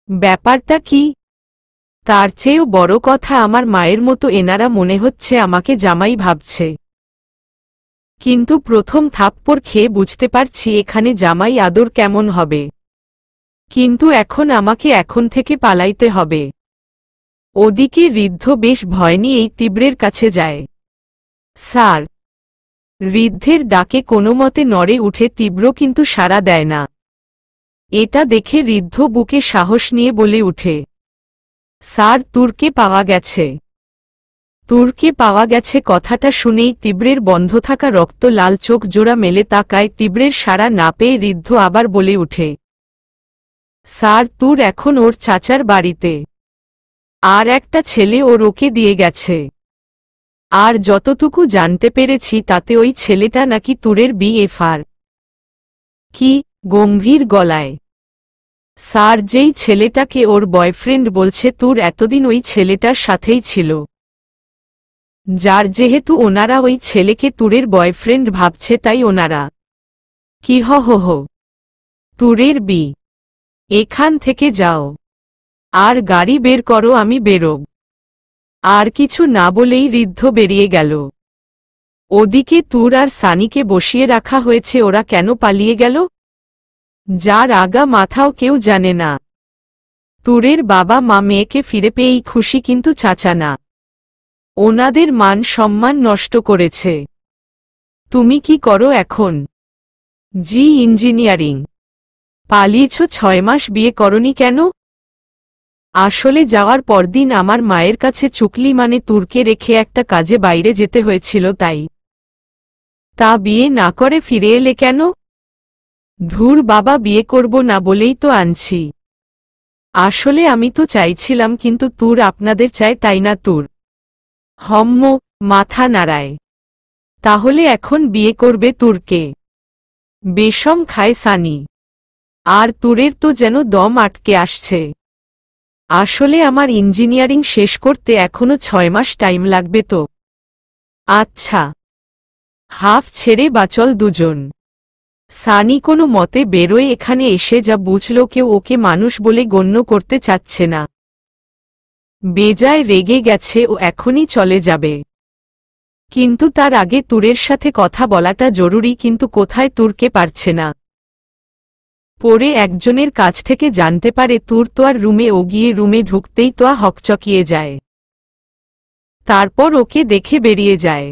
ব্যাপারটা কি? তার চেয়েও বড় কথা, আমার মায়ের মতো এনারা মনে হচ্ছে আমাকে জামাই ভাবছে। কিন্তু প্রথম থাপ্পড় খেয়ে বুঝতে পারছি এখানে জামাই আদর কেমন হবে। কিন্তু এখন আমাকে এখন থেকে পালাইতে হবে। ওদিকে ঋদ্ধ বেশ ভয় নিয়েই তীব্রের কাছে যায়। স্যার! ঋদ্ধের ডাকে কোনোমতে নড়ে উঠে তীব্র, কিন্তু সাড়া দেয় না। এটা দেখে ঋদ্ধ বুকে সাহস নিয়ে বলে উঠে, স্যার, তুরকে পাওয়া গেছে। তুরকে পাওয়া গেছে কথাটা শুনেই তীব্রের বন্ধ থাকা রক্ত লাল চোখ জোড়া মেলে তাকায়। তীব্রের সাড়া না পেয়ে ঋদ্ধ আবার বলে উঠে, স্যার তুর এখন ওর চাচার বাড়িতে, আর একটা ছেলে ওকে দিয়ে গেছে। আর যতটুকু জানতে পেরেছি তাতে ওই ছেলেটা নাকি তুরের বিএফআর। কি? গম্ভীর গলায় স্যার যেই ছেলেটাকে ওর বয়ফ্রেন্ড বলছে তুর এতদিন ওই ছেলেটার সাথেই ছিল, যার যেহেতু ওনারা ওই ছেলেকে তুরের বয়ফ্রেন্ড ভাবছে তাই ওনারা। কি হো হো, তুরের বি, এখান থেকে যাও আর গাড়ি বের করো, আমি বেরোব। আর কিছু না বলেই ঋদ্ধ বেরিয়ে গেল। ওদিকে তুর আর সানিকে বসিয়ে রাখা হয়েছে, ওরা কেন পালিয়ে গেল যার আগা মাথাও কেউ জানে না। তুরের বাবা মা মেয়েকে ফিরে পেয়েই খুশি, কিন্তু চাচা না, ওনাদের মান সম্মান নষ্ট করেছে। তুমি কি করো এখন? জি ইঞ্জিনিয়ারিং। পালিয়েছ 6 মাস, বিয়ে করনি কেন? আসলে যাওয়ার পরদিন আমার মায়ের কাছে চুকলি মানে তুরকে রেখে একটা কাজে বাইরে যেতে হয়েছিল তাই। তা বিয়ে না করে ফিরে এলে কেন? ধুর বাবা, বিয়ে করব না বলেই তো আনছি। আসলে আমি তো চাইছিলাম, কিন্তু তুর আপনাদের চায় তাই না? তুর হম্ম মাথা নাড়ায়। তাহলে এখন বিয়ে করবে তুরকে? বেশম খায় সানি। আর তুরের তো যেন দম আটকে আসছে। আসলে আমার ইঞ্জিনিয়ারিং শেষ করতে এখনো 6 মাস টাইম লাগবে তো। আচ্ছা, হাফ ছেড়ে বাচল দুজন। সানি কোনো মতে বেরোয় এখানে এসে যা বুঝল কেউ ওকে মানুষ বলে গণ্য করতে চাচ্ছে না। বেজায় রেগে গেছে, ও এখনই চলে যাবে। কিন্তু তার আগে তুরের সাথে কথা বলাটা জরুরি, কিন্তু কোথায় তুরকে পারছে না। পরে একজনের কাছ থেকে জানতে পারে তুর তো আর রুমে, ও গিয়ে রুমে ঢুকতেই তো হকচকিয়ে যায়। তারপর ওকে দেখে বেরিয়ে যায়।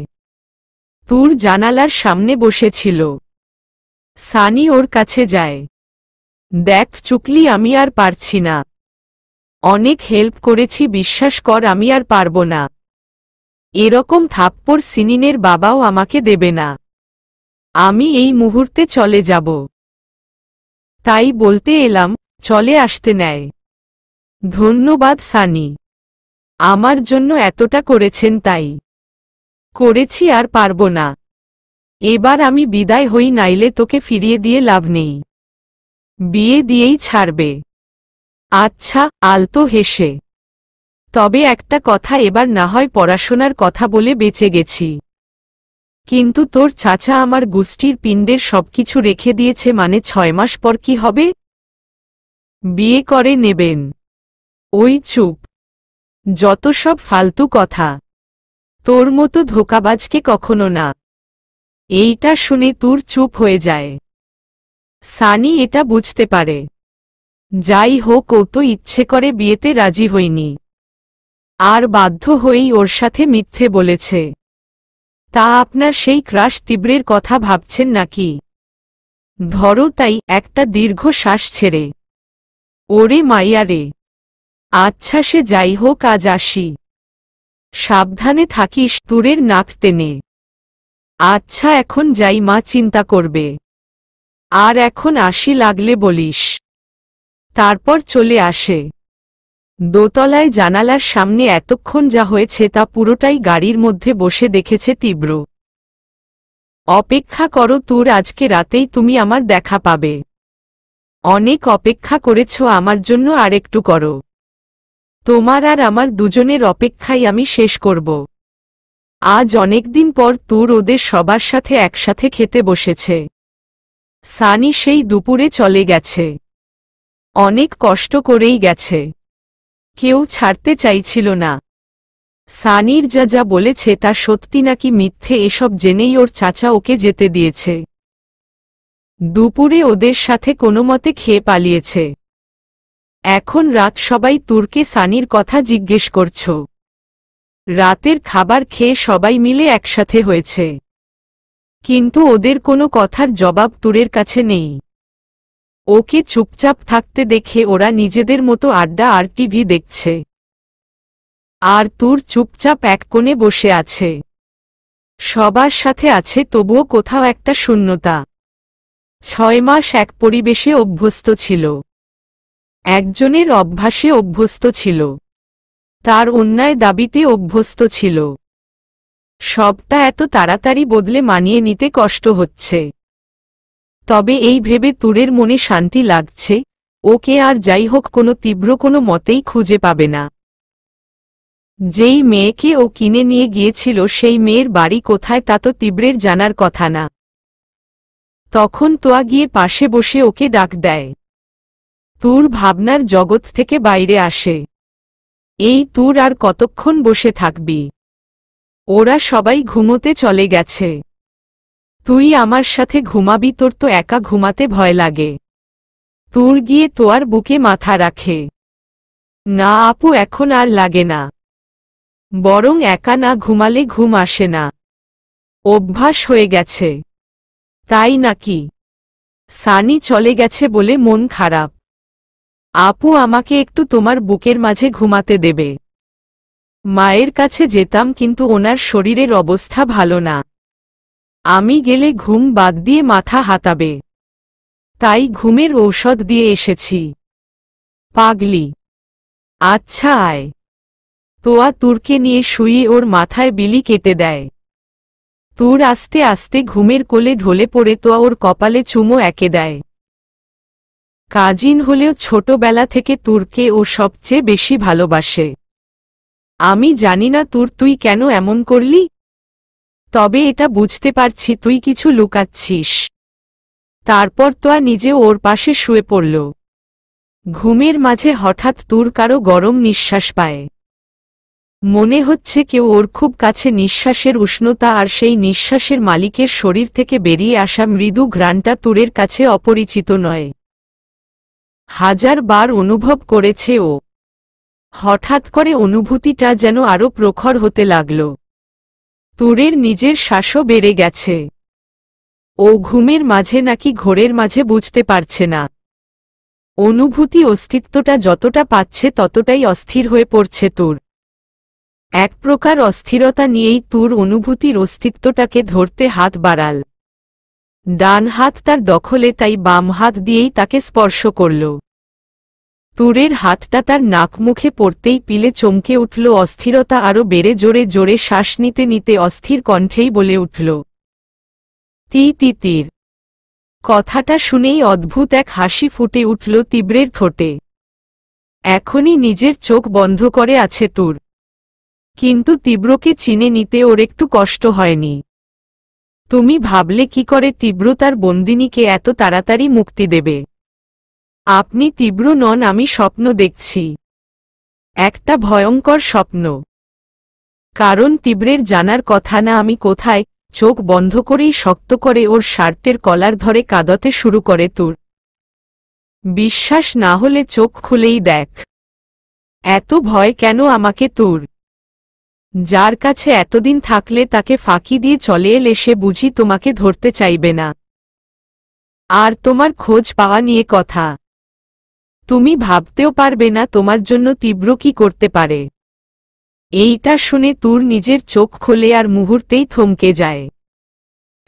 তুর জানালার সামনে বসেছিল। সানি ওর কাছে যায়। দেখ চুকলি, আমি আর পারছি না। অনেক হেল্প করেছি, বিশ্বাস কর আমি আর পারব না। এরকম থাপ্পড় সিনিনের বাবাও আমাকে দেবে না। আমি এই মুহূর্তে চলে যাব। তাই বলতে এলাম, চলে আসতে নেয়। ধন্যবাদ সানি, আমার জন্য এতটা করেছেন তাই। করেছি, আর পারব না। এবার আমি বিদায় হই, নাইলে তোকে ফিরিয়ে দিয়ে লাভ নেই। বিয়ে দিয়েই ছাড়বে। আচ্ছা, আলতো হেসে। তবে একটা কথা, এবার না হয় পড়াশোনার কথা বলে বেঁচে গেছি, কিন্তু তোর চাচা আমার গোষ্ঠীর পিণ্ডের সবকিছু রেখে দিয়েছে, মানে 6 মাস পর কি হবে? বিয়ে করে নেবেন। ওই চুপ, যত সব ফালতু কথা। তোর মতো ধোঁকাবাজকে কখনো না। এইটা শুনে তুর চুপ হয়ে যায়। সানি এটা বুঝতে পারে। যাই হোক, ও তো ইচ্ছে করে বিয়েতে রাজি হয়নি, আর বাধ্য হয়েই ওর সাথে মিথ্যে বলেছে। তা আপনার সেই ক্রাশ তীব্রের কথা ভাবছেন নাকি? ধরো তাই, একটা দীর্ঘ শ্বাস ছেড়ে। ওরে মাইয়া রে। আচ্ছা সে যাই হোক, আজ আসি। সাবধানে থাকিস, তুরের নাক টেনে। আচ্ছা এখন যাই, মা চিন্তা করবে। আর এখন আসি, লাগলে বলিস। তারপর চলে আসে। দোতলায় জানালার সামনে এতক্ষণ যা হয়েছে তা পুরোটাই গাড়ির মধ্যে বসে দেখেছে তীব্র। অপেক্ষা করো তুর, আজকে রাতেই তুমি আমার দেখা পাবে। অনেক অপেক্ষা করেছ আমার জন্য, আরেকটু করো। তোমার আর আমার দুজনের অপেক্ষাই আমি শেষ করব। আজ অনেকদিন পর তুর ওদের সবার সাথে একসাথে খেতে বসেছে। সানি সেই দুপুরে চলে গেছে। অনেক কষ্ট করেই গেছে। কেউ ছাড়তে চাইছিল না। সানির যা যা বলেছে তা সত্যি নাকি মিথ্যে এসব জেনেই ওর চাচা ওকে যেতে দিয়েছে। দুপুরে ওদের সাথে কোনোমতে খেয়ে পালিয়েছে। এখন রাত, সবাই তুরকে সানির কথা জিজ্ঞেস করছ। রাতের খাবার খেয়ে সবাই মিলে একসাথে হয়েছে, কিন্তু ওদের কোনো কথার জবাব তুরের কাছে নেই। ওকে চুপচাপ থাকতে দেখে ওরা নিজেদের মতো আড্ডা আর টিভি দেখছে। আর তুর চুপচাপ এক কোণে বসে আছে। সবার সাথে আছে, তবুও কোথাও একটা শূন্যতা। 6 মাস এক পরিবেশে অভ্যস্ত ছিল। একজনের অভ্যাসে অভ্যস্ত ছিল, তার অন্যায় দাবিতে অভ্যস্ত ছিল। সবটা এত তাড়াতাড়ি বদলে মানিয়ে নিতে কষ্ট হচ্ছে। তবে এই ভেবে তুরের মনে শান্তি লাগছে, ওকে আর যাই হোক কোনো তীব্র কোনো মতেই খুঁজে পাবে না। যেই মেয়েকে ও কিনে নিয়ে গিয়েছিল সেই মেয়ের বাড়ি কোথায় তা তো তীব্রের জানার কথা না। তখন তোয়া গিয়ে পাশে বসে ওকে ডাক দেয়। তুর ভাবনার জগৎ থেকে বাইরে আসে। এই তুর আর কতক্ষণ বসে থাকবি? ওরা সবাই ঘুমোতে চলে গেছে। তুই আমার সাথে ঘুমাবি? তোর তো একা ঘুমাতে ভয় লাগে। তুর গিয়ে তোয়ার বুকে মাথা রাখে। না আপু, এখন আর লাগে না। বরং একা না ঘুমালে ঘুম আসে না। অভ্যাস হয়ে গেছে। তাই নাকি? সানি চলে গেছে বলে মন খারাপ? আপু, আমাকে একটু তোমার বুকের মাঝে ঘুমাতে দেবে? মায়ের কাছে যেতাম কিন্তু ওনার শরীরের অবস্থা ভালো না। আমি গেলে ঘুম বাদ দিয়ে মাথা হাতাবে, তাই ঘুমের ঔষধ দিয়ে এসেছি। পাগলি। আচ্ছা আয়। তোয়া তুরকে নিয়ে শুয়ে ওর মাথায় বিলি কেটে দেয়। তুর আস্তে আস্তে ঘুমের কোলে ঢলে পড়ে তোয়া ওর কপালে চুমো এঁকে দেয়। কাজিন হলেও ছোটবেলা থেকে তুরকে ও সবচেয়ে বেশি ভালোবাসে। আমি জানি না তুই কেন এমন করলি, তবে এটা বুঝতে পারছি তুই কিছু লুকাচ্ছিস। তারপর তোয়া নিজেও ওর পাশে শুয়ে পড়ল। ঘুমের মাঝে হঠাৎ তুর কারো গরম নিঃশ্বাস পায়। মনে হচ্ছে কেউ ওর খুব কাছে। নিঃশ্বাসের উষ্ণতা আর সেই নিঃশ্বাসের মালিকের শরীর থেকে বেরিয়ে আসা মৃদু ঘ্রাণটা তুরের কাছে অপরিচিত নয়। হাজারবার অনুভব করেছে ও। হঠাৎ করে অনুভূতিটা যেন আরো প্রখর হতে লাগল। তুরের নিজের শ্বাসও বেড়ে গেছে। ও ঘুমের মাঝে নাকি ঘোরের মাঝে বুঝতে পারছে না। অনুভূতি অস্তিত্বটা যতটা পাচ্ছে ততটাই অস্থির হয়ে পড়ছে তুর। এক প্রকার অস্থিরতা নিয়েই তুর অনুভূতির অস্তিত্বটাকে ধরতে হাত বাড়াল। ডান হাত তার দখলে, তাই বাম হাত দিয়েই তাকে স্পর্শ করল। তুরের হাতটা তার নাক মুখে পড়তেই পিলে চমকে উঠল। অস্থিরতা আরো বেড়ে জোরে জোরে শ্বাস নিতে নিতে অস্থির কণ্ঠেই বলে উঠল, তীর। কথাটা শুনেই অদ্ভুত এক হাসি ফুটে উঠল তীব্রের ঠোঁটে। এখনই নিজের চোখ বন্ধ করে আছে তুর। কিন্তু তীব্রকে চিনে নিতে ওর একটু কষ্ট হয়নি। তুমি ভাবলে কি করে তীব্র তার বন্দিনীকে এত তাড়াতাড়ি মুক্তি দেবে? আপনি তীব্র নন, আমি স্বপ্ন দেখছি। একটা ভয়ঙ্কর স্বপ্ন। কারণ তীব্রের জানার কথা না আমি কোথায়। চোখ বন্ধ করেই শক্ত করে ওর শার্টের কলার ধরে কাঁদতে শুরু করে তুর। বিশ্বাস না হলে চোখ খুলেই দেখ। এত ভয় কেন আমাকে তুর? যার কাছে এতদিন থাকলে তাকে ফাঁকি দিয়ে চলে এলে সে বুঝি তোমাকে ধরতে চাইবে না? আর তোমার খোঁজ পাওয়া নিয়ে কথা। তুমি ভাবতেও পারবে না তোমার জন্য তীব্র কি করতে পারে। এইটা শুনে তুর নিজের চোখ খোলে আর মুহূর্তেই থমকে যায়।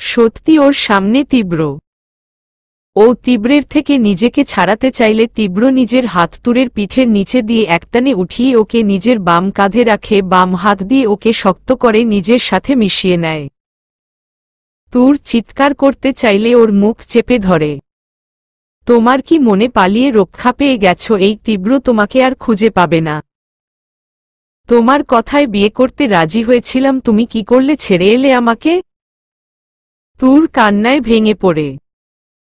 সত্যি ওর সামনে তীব্র। ও তীব্রের থেকে নিজেকে ছাড়াতে চাইলে তীব্র নিজের হাত তুরের পিঠের নিচে দিয়ে একটানে উঠিয়ে ওকে নিজের বাম কাঁধে রাখে, বাম হাত দিয়ে ওকে শক্ত করে নিজের সাথে মিশিয়ে নেয়। তুর চিৎকার করতে চাইলে ওর মুখ চেপে ধরে। তোমার কি মনে পালিয়ে রক্ষা পেয়ে গেছো? এই তীব্র তোমাকে আর খুঁজে পাবে না। তোমার কথায় বিয়ে করতে রাজি হয়েছিলাম, তুমি কি করলে? ছেড়ে এলে আমাকে। তুর কান্নায় ভেঙে পড়ে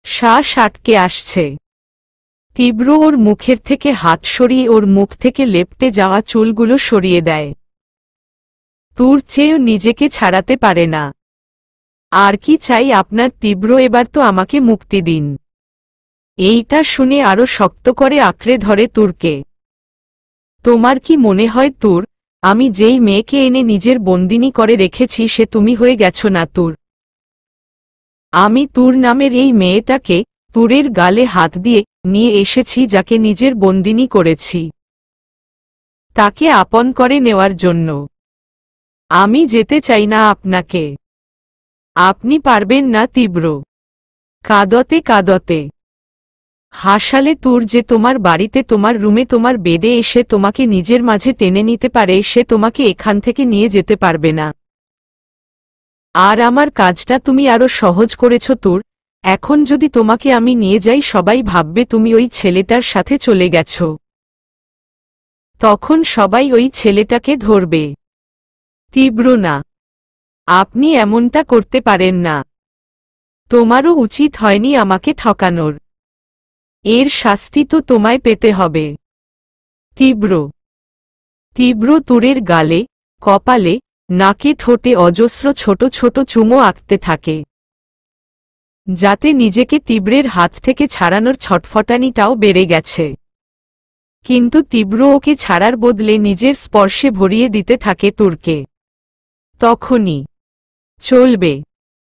শ্বাস আটকে আসছে। তীব্র ওর মুখের থেকে হাত সরিয়ে ওর মুখ থেকে লেপ্টে যাওয়া চুলগুলো সরিয়ে দেয়। তুর চেয়েও নিজেকে ছাড়াতে পারে না। আর কি চাই আপনার তীব্র? এবার তো আমাকে মুক্তি দিন। এইটা শুনে আরো শক্ত করে আঁকড়ে ধরে তুরকে। তোমার কি মনে হয় তুর, আমি যেই মেয়েকে এনে নিজের বন্দিনী করে রেখেছি সে তুমি হয়ে গেছো না তুর? আমি তুর নামের এই মেয়েটাকে তুরের গালে হাত দিয়ে নিয়ে এসেছি, যাকে নিজের বন্দিনী করেছি, তাকে আপন করে নেওয়ার জন্য। আমি যেতে চাই না আপনাকে। আপনি পারবেন না তীব্র কাঁদতে কাঁদতে হাসালে তোর যে তোমার বাড়িতে তোমার রুমে তোমার বেডে এসে তোমাকে নিজের মাঝে টেনে নিতে পারে, সে তোমাকে এখান থেকে নিয়ে যেতে পারবে না। আর আমার কাজটা তুমি আরো সহজ করেছ তোর। এখন যদি তোমাকে আমি নিয়ে যাই সবাই ভাববে তুমি ওই ছেলেটার সাথে চলে গেছ। তখন সবাই ওই ছেলেটাকে ধরবে। তীব্র: না, আপনি এমনটা করতে পারেন না। তোমারও উচিত হয়নি আমাকে ঠকানোর। এর শাস্তি তো তোমায় পেতে হবে। তীব্র: তীব্র তুরের গালে, কপালে, নাকে, ঠোঁটে অজস্র ছোট ছোট চুমো আঁকতে থাকে, যাতে নিজেকে তীব্রের হাত থেকে ছাড়ানোর ছটফটানিটাও বেড়ে গেছে। কিন্তু তীব্র ওকে ছাড়ার বদলে নিজের স্পর্শে ভরিয়ে দিতে থাকে তুরকে। তখনই চলবে।